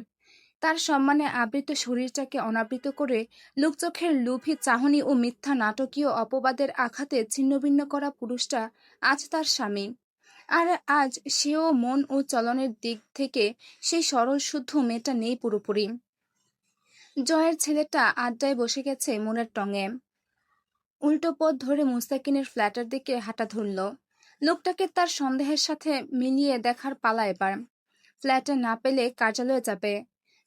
তার সম্মানে আবৃত শরীরটাকে অনাবৃত করে লোকচোখের লোভী চাহনি ও মিথ্যা নাটকীয় অপবাদের আঘাতে ছিন্নভিন্ন করা পুরুষটা আজ তার স্বামী। আর আজ সেও মন ও চলনের দিক থেকে সেই সরল শুদ্ধ মেয়েটা নেই পুরোপুরি। জয়ের ছেলেটা আড্ডায় বসে গেছে মনের টঙে। উল্টো পথ ধরে মুস্তাকিনের ফ্ল্যাটের দিকে হাঁটা ধরল। লোকটাকে তার সন্দেহের সাথে মিলিয়ে দেখার পালা এবার। ফ্ল্যাটে না পেলে কার্যালয়ে যাবে।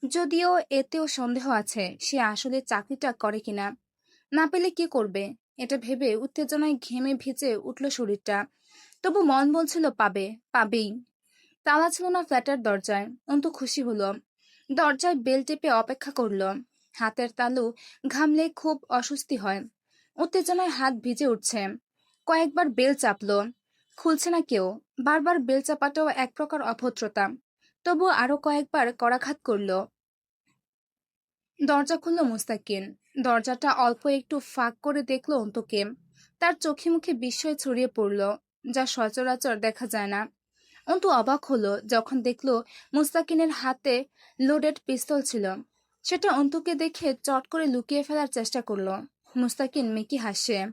যদিও এতেও সন্দেহ আছে সে আসলে চাকরিটা করে কিনা। না পেলে কি করবে, এটা ভেবে উত্তেজনায় ঘেমে ভিজে উঠল শরীরটা। তবু মন বলছিল পাবে, পাবেই। তালা ছিল না ফ্ল্যাটের দরজায়। অন্তু খুশি হলো। দরজায় বেল টেপে অপেক্ষা করল। হাতের তালু ঘামলে খুব অস্বস্তি হয়। উত্তেজনায় হাত ভিজে উঠছে। কয়েকবার বেল চাপল, খুলছে না কেউ। বারবার বেল চাপাটাও এক প্রকার অভদ্রতা। তবু আরো কয়েকবার করাঘাত করল। দরজা খুলল মুস্তাকিন। দরজাটা অল্প একটু ফাঁক করে দেখল অন্তুকে। তার চোখে মুখে বিস্ময় ছড়িয়ে পড়ল, যা সচরাচর দেখা যায় না। অন্তু অবাক হলো যখন দেখল মুস্তাকিনের হাতে লোডেড পিস্তল ছিল। সেটা অন্তুকে দেখে চট করে লুকিয়ে ফেলার চেষ্টা করলো। মুস্তাকিন মেকি হাসে।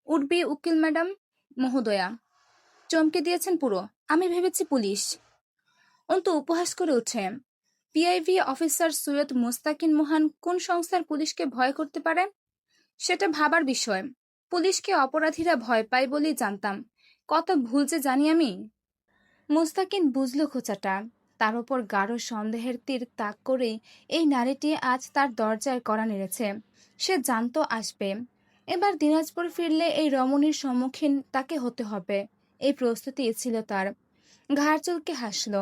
উঠবি উকিল ম্যাডাম মহোদয়া। চমকে দিয়েছেন পুরো। আমি ভেবেছি পুলিশ। অন্তু উপহাস করে ওঠে। পিআইভি অফিসার সৈয়দ মোস্তাকিন মোহান কোন সংস্থার পুলিশকে ভয় করতে পারে? সেটা ভাবার বিষয়। পুলিশকে অপরাধীরা ভয় পায় বলেই জানতাম। কত ভুল যে জানি আমি। মোস্তাকিন বুঝল খোঁচাটা। তার উপর গাঢ় সন্দেহের তীর তাক করেই এই নারীটি আজ তার দরজায় কড়া নেড়েছে। সে জানতো আসবে। এবার দিনাজপুর ফিরলে এই রমণীর সম্মুখীন তাকে হতে হবে। এই প্রস্তুতি ছিল তার। ঘাড় চুলকে হাসল।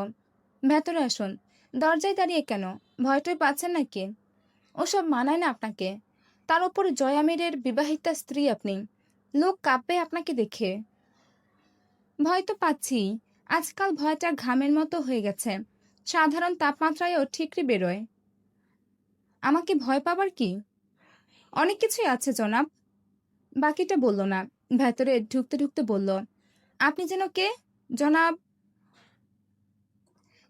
ভেতরে আসুন। দরজায় দাঁড়িয়ে কেন? ভয়টয় পাচ্ছেন নাকি? ওসব মানায় না আপনাকে। তার উপর জয়ামিরের বিবাহিতা স্ত্রী আপনি। লোক কাঁপবে আপনাকে দেখে। ভয় তো পাচ্ছি। আজকাল ভয়টা ঘামের মতো হয়ে গেছে। সাধারণ তাপমাত্রায়ও ঠিকরি বেরোয়। আমাকে ভয় পাবার কি? অনেক কিছুই আছে জনাব। বাকিটা বলল না। ভেতরে ঢুকতে ঢুকতে বলল, আপনি যেন কে জনাব?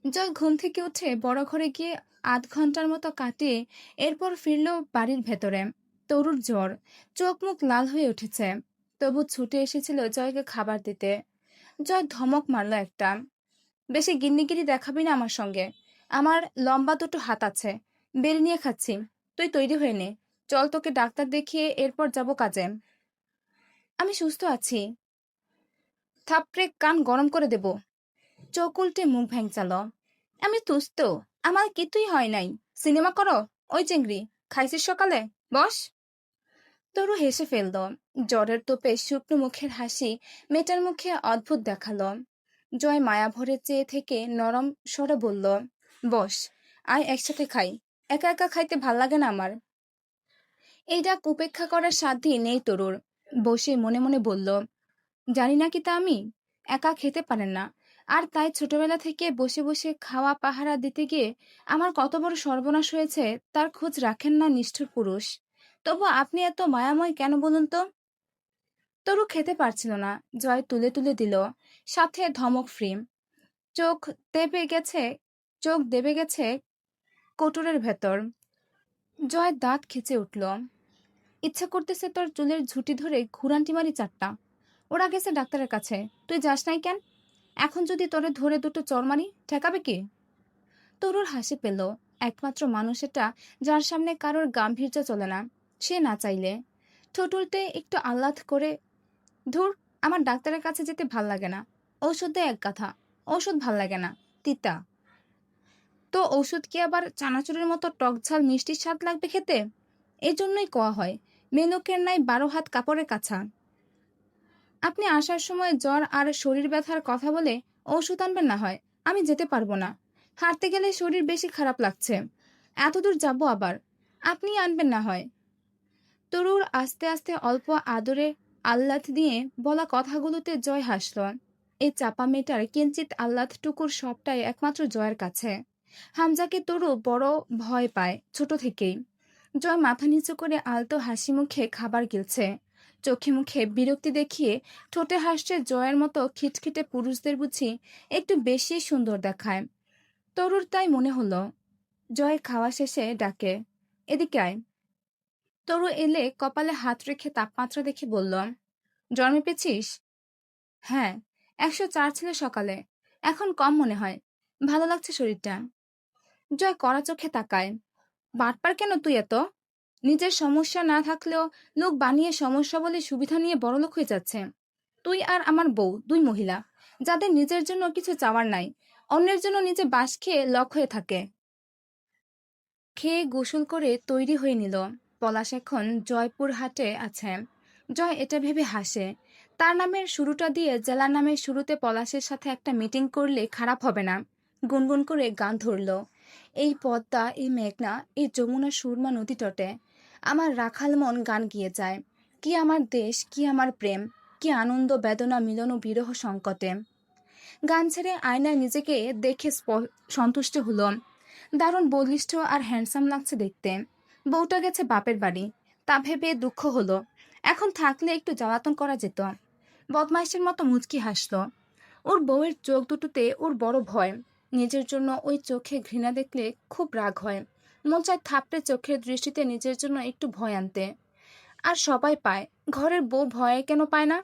জয় ঘুম থেকে উঠে বড় ঘরে গিয়ে আধ ঘন্টার মতো কাটিয়ে এরপর ফিরল বাড়ির ভেতরে। তরুর জ্বর, চোখ মুখ লাল হয়ে উঠেছে। তবু ছুটে এসেছিল জয়কে খাবার দিতে। জয় ধমক মারল একটা। বেশি গিন্নিগিরি দেখাবি না আমার সঙ্গে। আমার লম্বা দুটো হাত আছে, বেড়ে নিয়ে খাচ্ছি। তুই তৈরি হয়ে নে। চল, তোকে ডাক্তার দেখিয়ে এরপর যাব কাজে। আমি সুস্থ আছি। থাপড়ে কান গরম করে দেব। চোখ উল্টে মুখ ভ্যাংচালো। আমি সুস্থ, আমার কিছুই হয় নাই। সিনেমা করো? ওই চেংড়ি, খাইছিস সকালে? বস। তরু হেসে ফেলল। জ্বরের তোপে শুকনো মুখের হাসি মেয়েটার মুখে অদ্ভুত দেখালো। জয় মায়া ভরে চেয়ে থেকে নরম স্বরে বলল, বস, আয় একসাথে খাই। একা একা খাইতে ভাল লাগে না আমার। এই ডাক উপেক্ষা করার সাধ্যই নেই তরুর। বসে মনে মনে বলল, জানি না কি তা আমি? একা খেতে পারেন না। আর তাই ছোটবেলা থেকে বসে বসে খাওয়া পাহারা দিতে গিয়ে আমার কত বড় সর্বনাশ হয়েছে তার খোঁজ রাখেন না নিষ্ঠুর পুরুষ। তবু আপনি এত মায়াময় কেন বলুন তো? তরু খেতে পারছিল না। জয় তুলে তুলে দিল, সাথে ধমক ফ্রি। চোখ চোখ দেবে গেছে কোটরের ভেতর। জয় দাঁত খিচে উঠল। ইচ্ছা করতেছে তোর চুলের ঝুঁটি ধরে ঘুরান্টি মারি চারটা। ওরা গেছে ডাক্তারের কাছে, তুই যাস নাই কেন? এখন যদি তোরে ধরে দুটো চর মারি, ঠেকাবে কি? তরুর হাসি পেল। একমাত্র মানুষ এটা যার সামনে কারোর গাম্ভীর্য চলে না, সে না চাইলে। ঠোঁট উল্টে একটু আহ্লাদ করে, ধুর, আমার ডাক্তারের কাছে যেতে ভাল লাগে না। ঔষধে এক কথা, ঔষধ ভাল লাগে না, তিতা। তো ঔষধ কি আবার চানাচুরের মতো টকঝাল মিষ্টির স্বাদ লাগবে খেতে? এই জন্যই কোয়া হয়, মেলোকের নাই 12 হাত কাপড়ের কাছা। আপনি আসার সময় জ্বর আর শরীর ব্যথার কথা বলে ঔষধ আনবেন না হয়। আমি যেতে পারবো না। হাঁটতে গেলে শরীর বেশি খারাপ লাগছে। এতদূর যাব আবার। আপনি আনবেন না হয়। তরুর আস্তে আস্তে অল্প আদরে আহ্লাদ দিয়ে বলা কথাগুলোতে জয় হাসল। এই চাপা মেয়েটার কিঞ্চিত আহ্লাদটুকুর সবটাই একমাত্র জয়ের কাছে। হামজাকে তরু বড় ভয় পায় ছোট থেকেই। জয় মাথা নিচু করে আলতো হাসি মুখে খাবার গিলছে। চোখে মুখে বিরক্তি দেখিয়ে ঠোঁটে হাসছে। জয়ের মতো খিটখিটে পুরুষদের বুঝি একটু বেশি সুন্দর দেখায়। তরুর তাই মনে হলো। জয় খাওয়া শেষে ডাকে, এদিকে আয়। তরু এলে কপালে হাত রেখে তাপমাত্রা দেখে বলল, জ্বর মেপেছিস? হ্যাঁ, 104 ছিল সকালে। এখন কম মনে হয়। ভালো লাগছে শরীরটা। জয় কড়া চোখে তাকায়। বাটপার কেন তুই এত? নিজের সমস্যা না থাকলেও লোক বানিয়ে সমস্যা বলে সুবিধা নিয়ে বড়লোক হয়ে যাচ্ছে। তুই আর আমার বউ দুই মহিলা, যাদের নিজের জন্য কিছু চাওয়ার নাই, অন্যের জন্য নিজে বাস খেয়ে লক হয়ে থাকে। খেয়ে গোসল করে তৈরি হয়ে নিল। পলাশ এখন জয়পুরহাটে আছে। জয় এটা ভেবে হাসে। তার নামের শুরুটা দিয়ে জেলার নামের শুরুতে পলাশের সাথে একটা মিটিং করলে খারাপ হবে না। গুনগুন করে গান ধরল, এই পদ্মা, এই মেঘনা, এই যমুনা সুরমা নদী তটে আমার রাখাল মন গান গিয়ে যায়। কি আমার দেশ, কি আমার প্রেম, কি আনন্দ বেদনা মিলন ও বিরহ সংকটে। গান ছেড়ে আয়নায় নিজেকে দেখে সন্তুষ্ট হলো। দারুণ বলিষ্ঠ আর হ্যান্ডসাম লাগছে দেখতে। বউটা গেছে বাপের বাড়ি, তা ভেবে দুঃখ হলো। এখন থাকলে একটু জ্বালাতন করা যেত। বদমাইশের মতো মুচকি হাসল। ওর বউয়ের চোখ দুটোতে ওর বড় ভয়। নিজের জন্য ওই চোখে ঘৃণা দেখলে খুব রাগ হয়। মন চায় থাপড়ে চোখের দৃষ্টিতে নিজের জন্য একটু ভয় আনতে। আর সবাই পায়, ঘরের বউ ভয়ে কেন পায় না?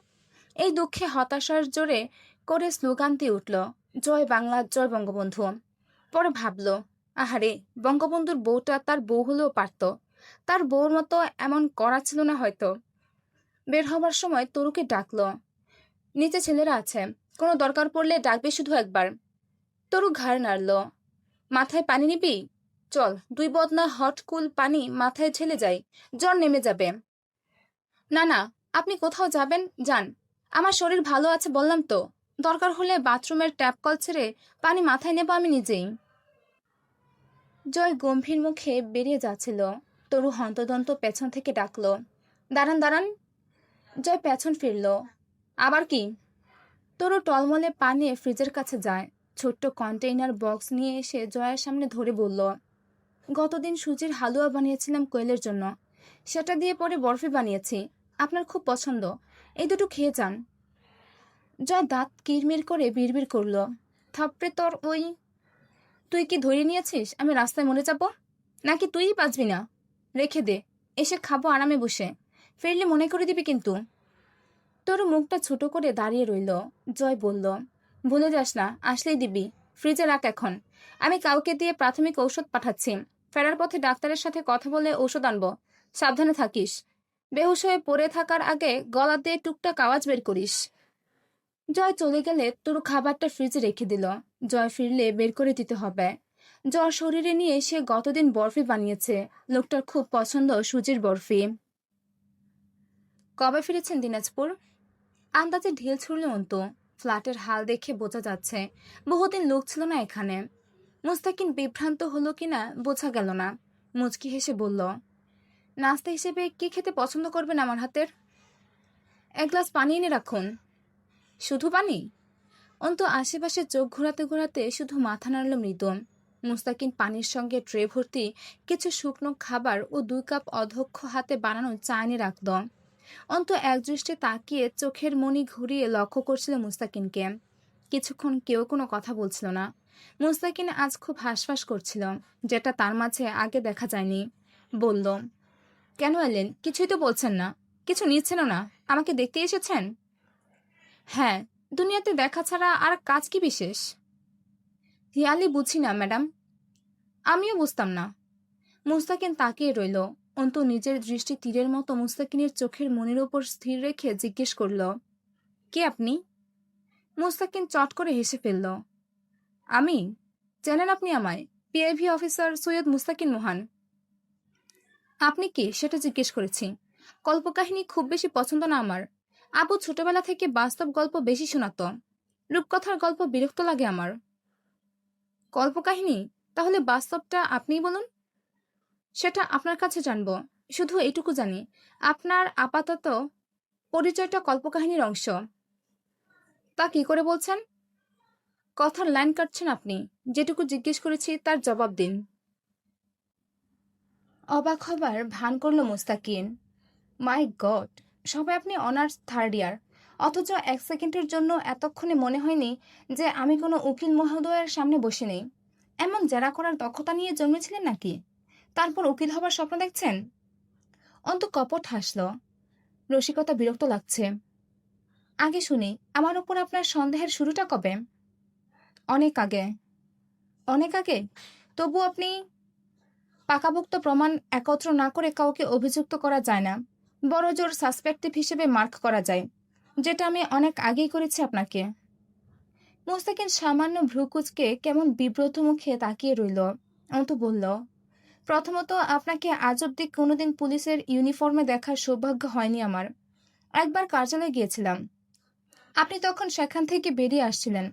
এই দুঃখে হতাশার জোরে করে স্লোগান দিয়ে উঠল, জয় বাংলা, জয় বঙ্গবন্ধু। পরে ভাবলো, আহারে, বঙ্গবন্ধুর বউটা তার বউ হলেও পারত, তার বউর মতো এমন করা ছিল না হয়তো। বের হবার সময় তরুকে ডাকলো, নিচে ছেলেরা আছে, কোনো দরকার পড়লে ডাকবে শুধু একবার। তরু ঘাড় নাড়ল, মাথায় পানি নিবি? চল, 2 বদনা হট কুল পানি মাথায় ঢেলে যাই, জ্বর নেমে যাবে। না না, আপনি কোথাও যাবেন যান, আমার শরীর ভালো আছে বললাম তো, দরকার হলে বাথরুমের ট্যাপ কল ছেড়ে পানি মাথায় নেব আমি নিজেই। জয় গম্ভীর মুখে বেরিয়ে যাচ্ছিল। তরু হন্তদন্ত পেছন থেকে ডাকলো, দাঁড়ান দাঁড়ান। জয় পেছন ফিরল। আবার কি? তরু টলমলে পা নিয়ে ফ্রিজের কাছে যায়, ছোট্ট কন্টেইনার বক্স নিয়ে এসে জয়ের সামনে ধরে বলল, গতদিন সুজির হালুয়া বানিয়েছিলাম কোয়েলের জন্য, সেটা দিয়ে পরে বরফি বানিয়েছি, আপনার খুব পছন্দ, এই দুটো খেয়ে যান। জয় দাঁত কিরমির করে বিড়বিড় করল, থাপড়ে তোর ওই, তুই কি ধরে নিয়েছিস আমি রাস্তায় মরে যাব? নাকি তুইই বাঁচবি না? রেখে দে, এসে খাবো আরামে বসে, ফিরলে মনে করে দিবি কিন্তু। তোর মুখটা ছোট করে দাঁড়িয়ে রইল। জয় বলল, ভুলে যাস না, আসলেই দিবি, ফ্রিজে রাখ এখন, আমি কাউকে দিয়ে প্রাথমিক ঔষধ পাঠাচ্ছি, ফেরার পথে ডাক্তারের সাথে কথা বলে ঔষধ আনবো, সাবধানে থাকিস, বেহুশ হয়ে পড়ে থাকার আগে গলা দিয়ে টুকটাক আওয়াজ বের করিস। জয় চলে গেলে তরু খাবারটা ফ্রিজে রেখে দিল, জয় ফিরলে বের করে দিতে হবে। জ্বর শরীরে নিয়ে সে গতদিন বরফি বানিয়েছে, লোকটার খুব পছন্দ সুজির বরফি। কবে ফিরেছেন দিনাজপুর? আন্দাজে ঢিল ছুড়ল অন্তু। ফ্ল্যাটের হাল দেখে বোঝা যাচ্ছে বহুদিন লোক ছিল না এখানে। মুস্তাকিন বিভ্রান্ত হলো কিনা বোঝা গেল না। মুচকি হেসে বলল, নাস্তা হিসেবে কি খেতে পছন্দ করবেন আমার হাতের? 1 গ্লাস পানি এনে রাখুন। শুধু পানি? অন্তু আশেপাশে চোখ ঘোরাতে ঘোরাতে শুধু মাথা নাড়ল মৃদু। মুস্তাকিন পানির সঙ্গে ট্রে ভর্তি কিছু শুকনো খাবার ও 2 কাপ অধ্যক্ষ হাতে বানানো চা এনে রাখল। অন্তু একদৃষ্টে তাকিয়ে চোখের মনি ঘুরিয়ে লক্ষ্য করছিল মুস্তাকিনকে। কিছুক্ষণ কেউ কোনো কথা বলছিল না। মুস্তাকিন আজ খুব হাঁসফাঁস করছিল, যেটা তার মাঝে আগে দেখা যায়নি। বলল, কেন এলেন? কিছুই তো বলছেন না, কিছু নিচ্ছেন না, আমাকে দেখতে এসেছেন? হ্যাঁ, দুনিয়াতে দেখা ছাড়া আর কাজ কি বিশেষ? হিয়ালি বুঝি না ম্যাডাম। আমিও বুঝতাম না। মুস্তাকিন তাকিয়ে রইল। অন্তু নিজের দৃষ্টি তীরের মতো মুস্তাকিনের চোখের মনির ওপর স্থির রেখে জিজ্ঞেস করল, কে আপনি? মুস্তাকিন চট করে হেসে ফেলল, আমি? চেনেন আপনি আমায়? PIV officer Syed Mustakin Mohan. আপনি কি সেটা জিজ্ঞেস করেছি। কল্পকাহিনী খুব বেশি পছন্দ না আমার। আবু ছোটবেলা থেকে বাস্তব গল্প বেশি শোনাতো, রূপকথার গল্প বিরক্ত লাগে আমার। কল্পকাহিনী? তাহলে বাস্তবটা আপনিই বলুন। সেটা আপনার কাছে জানবো। শুধু এইটুকু জানি, আপনার আপাতত পরিচয়টা কল্পকাহিনীর অংশ। তা কি করে বলছেন? কথার লাইন কাটছেন আপনি। যেটুকু জিজ্ঞেস করেছি তার জবাব দিন। অবাক হবার ভান করল মুস্তাকিন। মাই গড, সবাই আপনি অনার্স 3rd ইয়ার, অথচ 1 সেকেন্ডের জন্য এতক্ষণে মনে হয়নি যে আমি কোনো উকিল মহোদয়ের সামনে বসে নেই। এমন জেরা করার দক্ষতা নিয়ে জন্মেছিলেন নাকি? তারপর উকিল হবার স্বপ্ন দেখছেন? অন্ত কপট হাসল। রসিকতা বিরক্ত লাগছে। আগে শুনি, আমার উপর আপনার সন্দেহের শুরুটা কবে? অনেক আগে। অনেক আগে? তবু আপনি? পাকাপোক্ত প্রমাণ একত্র না করে কাউকে অভিযুক্ত করা যায় না, বড় জোর সাসপেক্টিভ হিসেবে মার্ক করা যায়, যেটা আমি অনেক আগেই করেছি আপনাকে। মোস্তাকিন সামান্য ভ্রুকুচকে কেমন বিব্রত মুখে তাকিয়ে রইল। অন্তু বলল, প্রথমত আপনাকে আজ অব্দি কোনোদিন পুলিশের ইউনিফর্মে দেখার সৌভাগ্য হয়নি আমার। একবার কার্যালয়ে গিয়েছিলাম, আপনি তখন সেখান থেকে বেরিয়ে আসছিলেন,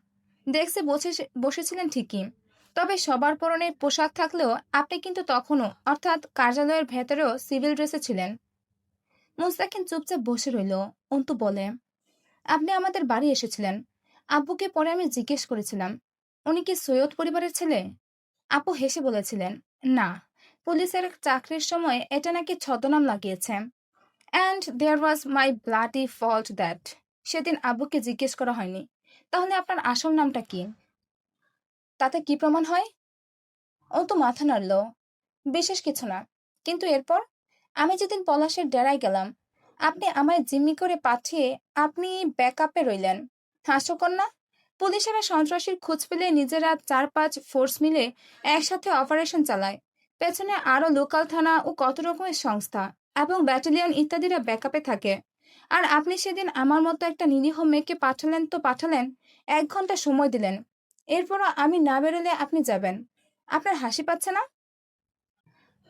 ডেস্কে বসেছিলেন ঠিকই, তবে সবার পরনে পোশাক থাকলেও আপনি কিন্তু তখনও, অর্থাৎ কার্যালয়ের ভেতরেও সিভিল ড্রেসে ছিলেন। মুস্তাকিন চুপচাপ বসে রইল। অন্তু বলে, আপনি আমাদের বাড়ি এসেছিলেন, আব্বুকে পরে আমি জিজ্ঞেস করেছিলাম, উনি কি সৈয়দ পরিবারের ছেলে? আপু হেসে বলেছিলেন, না, পুলিশের চাকরির সময় এটা নাকি ছদ্মনাম লাগিয়েছে। And there was my bloody fault that সেদিন আব্বুকে জিজ্ঞেস করা হয়নি, তাহলে আপনার আসল নামটা কি? তাতে কি প্রমাণ হয়? ও তো মাথা নাড়ল, বিশেষ কিছু না। কিন্তু এরপর? আমি যেদিন পলাশের ডেরায় গেলাম, আপনি আমায় জিম্মি করে পাঠিয়ে আপনি ব্যাকআপে রইলেন। হাস্যকর না? পুলিশেরা সন্ত্রাসীর খোঁজ পেলে নিজেরা 4-5 ফোর্স মিলে একসাথে অপারেশন চালায়। পেছনে আরো লোকাল থানা ও কত রকমের সংস্থা এবং ব্যাটালিয়ন ইত্যাদিরা ব্যাকআপে থাকে। আর আপনি সেদিন আমার মতো একটা নিরীহ মেয়েকে পাঠালেন তো পাঠালেন, 1 ঘন্টা সময় দিলেন, এরপরও আমি না বেরোলে আপনি যাবেন। আপনার হাসি পাচ্ছে না?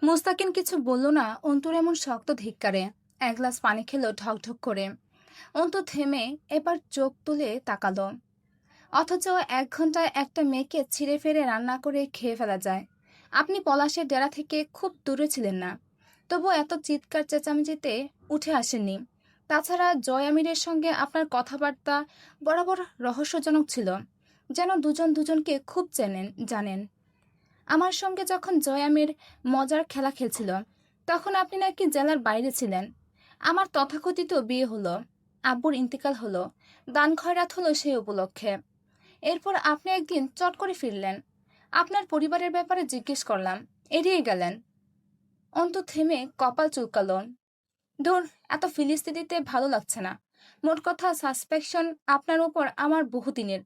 মুস্তাকিন কিছু বলল না। অন্তুর এমন শক্ত ধিক্কারে 1 গ্লাস পানি খেলো ঢকঢক করে। অন্তু থেমে এবার চোখ তুলে তাকালো। অথচ 1 ঘন্টায় একটা মেয়েকে ছিঁড়ে ফেড়ে রান্না করে খেয়ে ফেলা যায়। আপনি পলাশের ডেরা থেকে খুব দূরে ছিলেন না, তবু এত চিৎকার চেঁচামেচিতে উঠে আসেননি। তাছাড়া জয় আমিরের সঙ্গে আপনার কথাবার্তা বরাবর রহস্যজনক ছিল, যেন দুজন দুজনকে খুব জানেন। আমার সঙ্গে যখন জয় আমির মজার খেলা খেলছিল, তখন আপনি নাকি জেলার বাইরে ছিলেন। আমার তথাকথিত বিয়ে হলো, আব্বুর ইন্তেকাল হলো, দান খয়রাত হলো সেই উপলক্ষে। এরপর আপনি একদিন চট করে ফিরলেন। আপনার পরিবারের ব্যাপারে জিজ্ঞেস করলাম, এড়িয়ে গেলেন। অন্তু থেমে কপাল চুলকালো। ধুর, এত ফিলিস্তি দিতে ভালো লাগছে না। মোট কথা, সাসপেকশন আপনার উপর আমার বহুদিনের,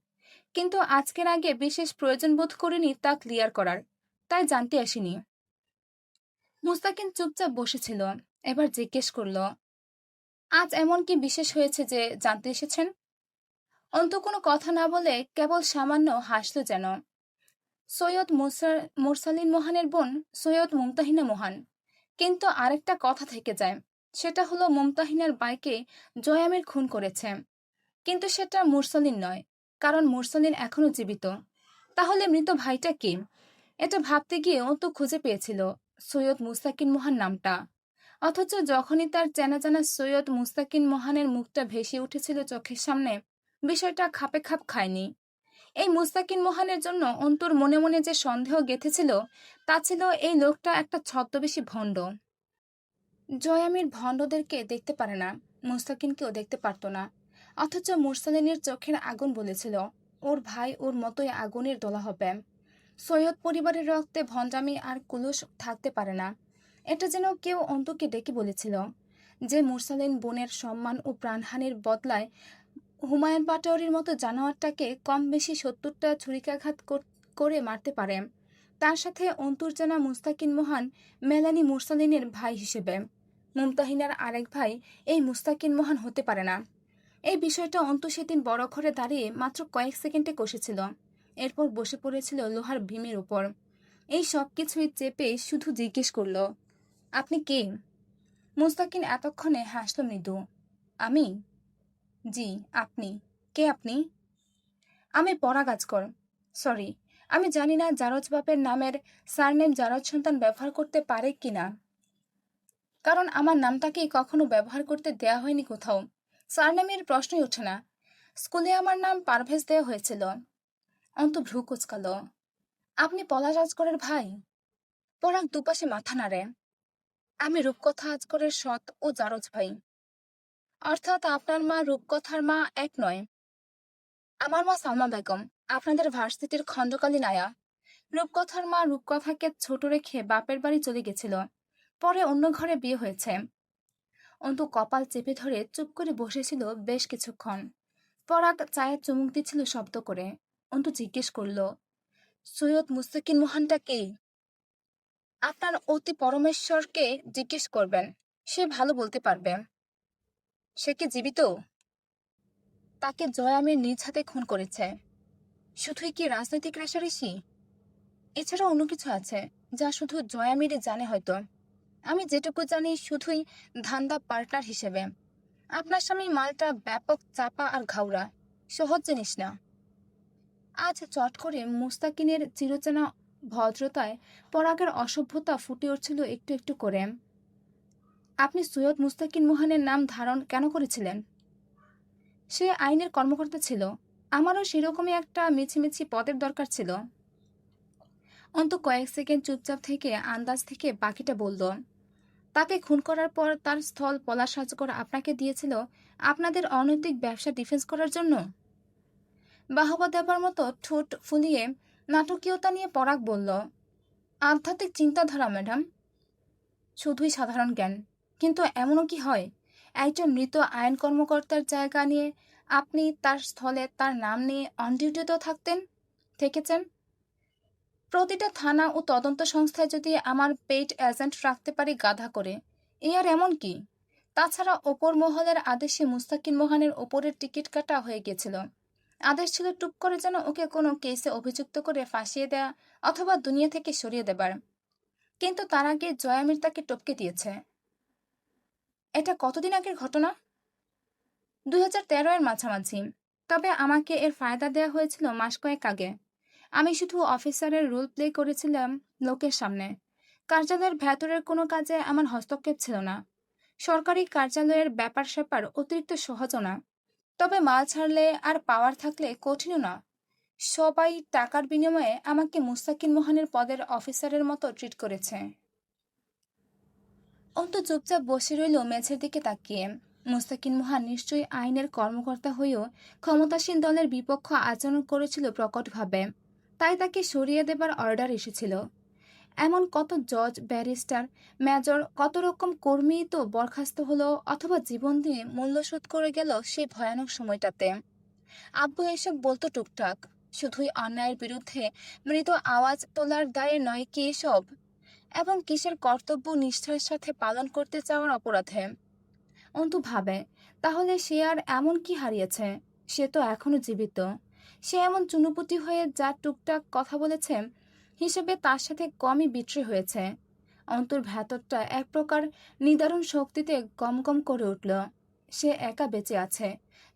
কিন্তু আজকের আগে বিশেষ প্রয়োজন বোধ করিনি তা ক্লিয়ার করার, তাই জানতে আসিনি। মুস্তাকিন চুপচাপ বসেছিল। এবার জিজ্ঞেস করলো, আজ এমন কি বিশেষ হয়েছে যে জানতে এসেছেন? অন্তু কোনো কথা না বলে কেবল সামান্য হাসল যেন। সৈয়দ মুরসালিন মোহানের বোন সৈয়দ মুমতাহিনা মোহান। কিন্তু আরেকটা কথা থেকে যায়, সেটা হলো মুমতাহিনার বাইকে জয়ামের খুন করেছে। কিন্তু সেটা মুরসালিন নয়, কারণ মুরসালিন এখনো জীবিত। তাহলে মৃত ভাইটা কে? এটা ভাবতে গিয়ে ও তো খুঁজে পেয়েছিল সৈয়দ মুস্তাকিন মোহান নামটা। অথচ যখনই তার চেনা জানা সৈয়দ মুস্তাকিন মোহানের মুখটা ভেসে উঠেছিল চোখের সামনে, বিষয়টা খাপে খাপ খায়নি। এই মুস্তাকিন মোহানের জন্য অন্তর মনে মনে যে সন্দেহ গেঁথেছিল, তা ছিল এই লোকটা একটা ছদ্মবেশী ভণ্ড। জয়ামির ভণ্ডদেরকে দেখতে পারে না, মুস্তাকিনকেও দেখতে পারত না। অথচ মুরসালিনের চোখের আগুন বলেছিল, ওর ভাই ওর মতোই আগুনের দোলা হবে। সৈয়দ পরিবারের রক্তে ভণ্ডামি আর কুলুষ থাকতে পারে না, এটা যেন কেউ অন্তকে ডেকে বলেছিল। যে মুরসালিন বোনের সম্মান ও প্রাণহানির বদলায় হুমায়ুন পাটোয়ারির মতো জানোয়ারটাকে কম বেশি 70টা ছুরিকাঘাত করে মারতে পারে, তার সাথে অন্তুর জানা মুস্তাকিন মোহান মেলানি মুরসালিনের ভাই হিসেবে মুমতাহিনার আরেক ভাই এই মুস্তাকিন মোহান হতে পারে না। এই বিষয়টা অন্তু সেদিন বড় ঘরে দাঁড়িয়ে মাত্র কয়েক সেকেন্ডে কষেছিল। এরপর বসে পড়েছিল লোহার ভীমের উপর। এই সব কিছুই চেপে শুধু জিজ্ঞেস করল, আপনি কে? মুস্তাকিন এতক্ষণে হাসল মৃদু। আমি? জি, আপনি। কে আপনি? আমি পরাগ আজকর। সরি, আমি জানি না জারজ বাপের নামের সারনেম জারজ সন্তান ব্যবহার করতে পারে কিনা, কারণ আমার নামটাকেই কখনো ব্যবহার করতে দেয়া হয়নি কোথাও। সারনেমের প্রশ্নই ওঠে না। স্কুলে আমার নাম পারভেজ দেওয়া হয়েছিল। অন্ত ভ্রু কুচকাল। আপনি পলাশ আজগরের ভাই? পরাগ দুপাশে মাথা নাড়ে। আমি রূপকথা আজগরের সৎ ও জারজ ভাই। অর্থাৎ আপনার মা রূপকথার মা এক নয়। আমার মা সালমা বেগম, আপনাদের ভার্সিটির খণ্ডকালীন আয়া। রূপকথার মা রূপকথাকে ছোট রেখে বাপের বাড়ি চলে গেছিল, পরে অন্য ঘরে বিয়ে হয়েছে। অন্তু কপাল চেপে ধরে চুপ করে বসেছিল বেশ কিছুক্ষণ। পরাগ চায়ের চুমুক দিচ্ছিল শব্দ করে। অন্তু জিজ্ঞেস করল, সৈয়দ মুস্তাকিন মোহানটা কে? আপনার অতি পরমেশ্বরকে জিজ্ঞেস করবেন, সে ভালো বলতে পারবে। সে কি জীবিত? তাকে জয় আমির নিজ হাতে খুন করেছে। শুধুই কি রাজনৈতিক রেষারেষি? এছাড়া অন্য কিছু আছে যা শুধু জয় আমিরই জানে হয়তো। আমি যেটুকু জানি শুধুই ধান্দা পার্টনার হিসেবে। আপনার স্বামী মালটা ব্যাপক চাপা আর ঘাউড়া, সহজ জিনিস না। আজ চট করে মুস্তাকিনের চিরচেনা ভদ্রতায় পরাগের অসভ্যতা ফুটে উঠছিল একটু একটু করে। আপনি সৈয়দ মুস্তাকিন মোহানের নাম ধারণ কেন করেছিলেন? সে আইনের কর্মকর্তা ছিল, আমারও সেরকমই একটা মিছিমিছি পদের দরকার ছিল। অন্ত কয়েক সেকেন্ড চুপচাপ থেকে আন্দাজ থেকে বাকিটা বলল, তাকে খুন করার পর তার স্থল পলাশ আজগর আপনাকে দিয়েছিল আপনাদের অনৈতিক ব্যবসা ডিফেন্স করার জন্য। বাহবা দেবার মতো ঠোঁট ফুলিয়ে নাটকীয়তা নিয়ে পরাগ বলল, আধ্যাত্মিক চিন্তাধারা ম্যাডাম, শুধুই সাধারণ জ্ঞান। কিন্তু এমনও কি হয়, একজন মৃত আইন কর্মকর্তার জায়গা নিয়ে আপনি তার স্থলে তার নাম নিয়ে অন ডিউটিতেও থেকেছেন? প্রতিটা থানা ও তদন্ত সংস্থায় যদি আমার পেইড এজেন্ট রাখতে পারি গাধা করে, এ আর এমন কি? তাছাড়া ওপর মহলের আদেশে মুস্তাকিন মোহানের ওপরের টিকিট কাটা হয়ে গেছিল। আদেশ ছিল টুপ করে যেন ওকে কোনো কেসে অভিযুক্ত করে ফাঁসিয়ে দেয়া অথবা দুনিয়া থেকে সরিয়ে দেবার। কিন্তু তার আগে জয়ামির তাকে টপকে দিয়েছে। এটা কতদিন আগের ঘটনা? 2013 এর মাঝামাঝি। তবে আমাকে এর ফায়দা দেয়া হয়েছিল মাস কয়েক আগে। আমি শুধু অফিসারের রোল প্লে করেছিলাম লোকের সামনে। কার্যালয়ের ভেতরের কোনো কাজে আমার হস্তক্ষেপ ছিল না। সরকারি কার্যালয়ের ব্যাপার স্যাপার অতিরিক্ত সহজও না। তবে মাল ছাড়লে আর পাওয়ার থাকলে কঠিনও না। সবাই টাকার বিনিময়ে আমাকে মুস্তাকিন মোহানের পদের অফিসারের মতো ট্রিট করেছে। অন্ত চুপচাপ বসে রইল মেঝের দিকে তাকিয়ে। মুস্তাকিন মোহান নিশ্চয়ই আইনের কর্মকর্তা হয়েও ক্ষমতাসীন দলের বিপক্ষ আচরণ করেছিল প্রকটভাবে, তাই তাকে সরিয়ে দেবার অর্ডার এসেছিল। এমন কত জজ, ব্যারিস্টার, মেজর, কত রকম কর্মী তো বরখাস্ত হলো অথবা জীবন দিয়ে মূল্য শোধ করে গেল সেই ভয়ানক সময়টাতে। আব্বু এসব বলতো টুকটাক, শুধুই অন্যায়ের বিরুদ্ধে মৃদু আওয়াজ তোলার দায়ে নয় কি এসব, এবং কিসের কর্তব্য নিষ্ঠার সাথে পালন করতে চাওয়ার অপরাধে। অন্তু ভাবে, তাহলে সে আর এমন কি হারিয়েছে? সে তো এখনো জীবিত। সে এমন চুনোপুটি হয়ে যা টুকটাক কথা বলেছে হিসেবে তার সাথে কমই বিট্রে হয়েছে। অন্তর ভেতরটা এক প্রকার নিদারুণ শক্তিতে গমগম করে উঠল। সে একা বেঁচে আছে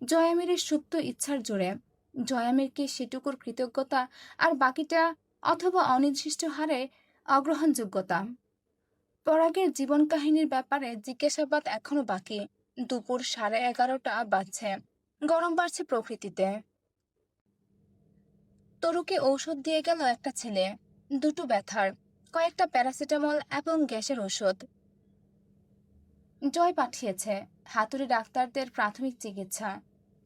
জয়ামিরের সুপ্ত ইচ্ছার জোরে। জয়ামিরকে সেটুকুর কৃতজ্ঞতা, আর বাকিটা অথবা অনির্দিষ্ট হারে অগ্রহণযোগ্যতা। পরাগের জীবন কাহিনীর ব্যাপারে জিজ্ঞাসাবাদ এখনো বাকি। দুপুর 11:30 বাজছে। গরম বাড়ছে প্রকৃতিতে। তরুকে ঔষধ দিয়ে গেল একটা ছেলে, দুটো ব্যথার, কয়েকটা প্যারাসিটামল এবং গ্যাসের ওষুধ। জয় পাঠিয়েছে। হাতুড়ি ডাক্তারদের প্রাথমিক চিকিৎসা।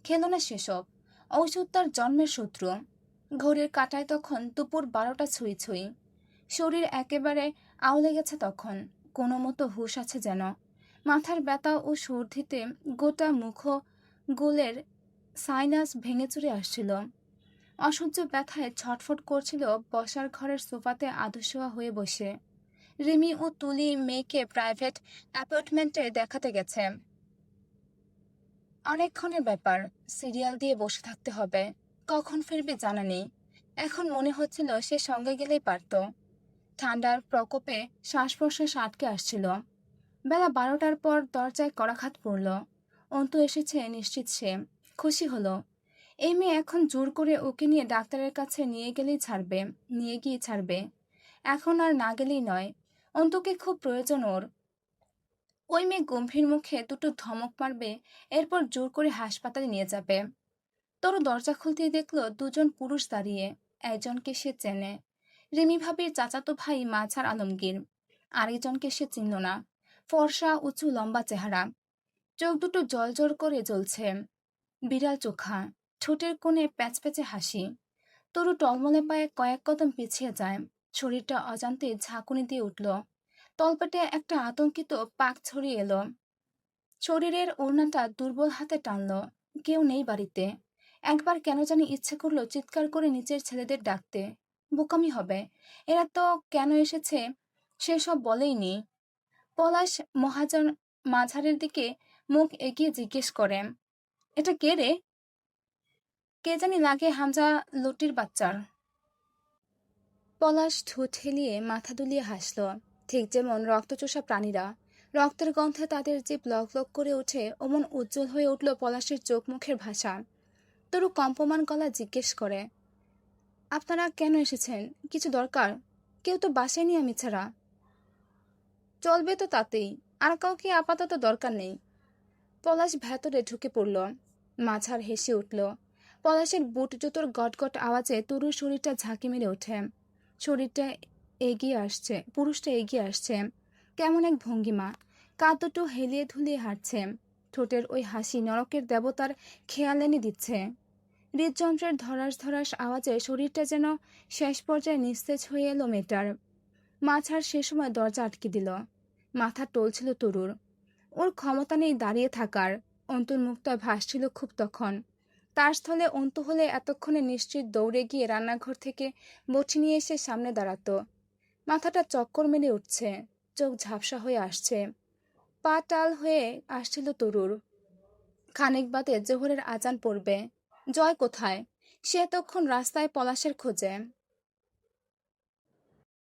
খেল না সেসব। ঔষধ তার জন্মের শত্রু। ঘড়ির কাঁটায় তখন দুপুর 12টা ছুঁই ছুঁই। শরীর একেবারে আউলে গেছে তখন। কোনো মতো হুঁশ আছে যেন। মাথার ব্যথা ও সর্দিতে গোটা মুখ গোলের সাইনাস ভেঙে চুরে আসছিল। অসহ্য ব্যথায় ছটফট করছিল বসার ঘরের সোফাতে আধশোয়া হয়ে বসে। রিমি ও তুলি মেয়েকে প্রাইভেট অ্যাপার্টমেন্টে দেখাতে গেছে। অনেকক্ষণের ব্যাপার। সিরিয়াল দিয়ে বসে থাকতে হবে। কখন ফিরবে জানা নেই। এখন মনে হচ্ছিল সে সঙ্গে গেলেই পারত। ঠান্ডার প্রকোপে শ্বাস প্রশ্বাস আটকে আসছিল। বেলা 12টার পর দরজায় কড়াঘাত পড়ল। অন্তু এসেছে নিশ্চিত সে। খুশি হলো। এই মেয়ে এখন জোর করে ওকে নিয়ে ডাক্তারের কাছে নিয়ে গিয়ে ছাড়বে। এখন আর না গেলেই নয়। অন্তুকে খুব প্রয়োজন ওর। ওই মেয়ে গম্ভীর মুখে দুটো ধমক মারবে, এরপর জোর করে হাসপাতালে নিয়ে যাবে। তরু দরজা খুলতেই দেখলো দুজন পুরুষ দাঁড়িয়ে। একজনকে সে চেনে, রিমি ভাবির চাচাতো ভাই মাঝার আলমগীর। আরেকজনকে সে চিনল না। ফর্সা, উঁচু, লম্বা চেহারা, চোখ দুটো জলজল করে জ্বলছে, বিড়াল চোখা, ঠোঁটের কোণে প্যাচপ্যাচে হাসি। তরু টলমলে পায়ে কয়েক কদম পিছিয়ে যায়। শরীরটা অজান্তে ঝাঁকুনি দিয়ে উঠল। তলপেটে একটা আতঙ্কিত পাক ছড়িয়ে এলো। শরীরের ওড়নাটা দুর্বল হাতে টানল। কেউ নেই বাড়িতে। একবার কেন জানি ইচ্ছে করলো চিৎকার করে নিচের ছেলেদের ডাকতে। বোকামি হবে। এরা তো কেন এসেছে সেসব বলেইনি। পলাশ মহাজন মাঝারের দিকে মুখ এগিয়ে জিজ্ঞেস করে, এটা কে রে? কে জানি লাগে হামজা লটির বাচ্চার। পলাশ ঠোঁট হেলিয়ে মাথা দুলিয়ে হাসল, ঠিক যেমন রক্তচোষা প্রাণীরা। রক্তের গন্ধে তাদের জিভ লক লক করে ওঠে, অমন উজ্জ্বল হয়ে উঠল পলাশের চোখ মুখের ভাষা। তরু কম্পমান গলা জিজ্ঞেস করে, আপনারা কেন এসেছেন? কিছু দরকার? কেউ তো বাসায় নি আমি ছাড়া। চলবে তো তাতেই, আর কাউকে আপাতত দরকার নেই। পলাশ ভেতরে ঢুকে পড়ল। মাঝার হেসে উঠল। পলাশের বুট জুতোর গটগট আওয়াজে তরুর শরীরটা ঝাঁকি মেরে ওঠে। পুরুষটা এগিয়ে আসছে। কেমন এক ভঙ্গিমা। কাঁধ দুটো হেলিয়ে ধুলিয়ে হাঁটছে। ঠোঁটের ওই হাসি নরকের দেবতার খেয়াল এনে দিচ্ছে। হৃদযন্ত্রের ধরাস ধরাস আওয়াজে শরীরটা যেন শেষ পর্যায়ে নিস্তেজ হয়ে এলো মেয়েটার। মাঝার সে সময় দরজা আটকে দিল। মাথা টলছিল তরুর। ওর ক্ষমতা নেই দাঁড়িয়ে থাকার। অন্তুর মুখটা ভাসছিল খুব তখন। তার স্থলে অন্তু হলে এতক্ষণে নিশ্চিত দৌড়ে গিয়ে রান্নাঘর থেকে বটি নিয়ে এসে সামনে দাঁড়াতো। মাথাটা চক্কর মেরে উঠছে, চোখ ঝাপসা হয়ে আসছে, পা টাল হয়ে আসছিল তরুর। খানিক বাদে জোহরের আজান পড়বে। জয় কোথায়? সে এতক্ষণ রাস্তায় পলাশের খোঁজে।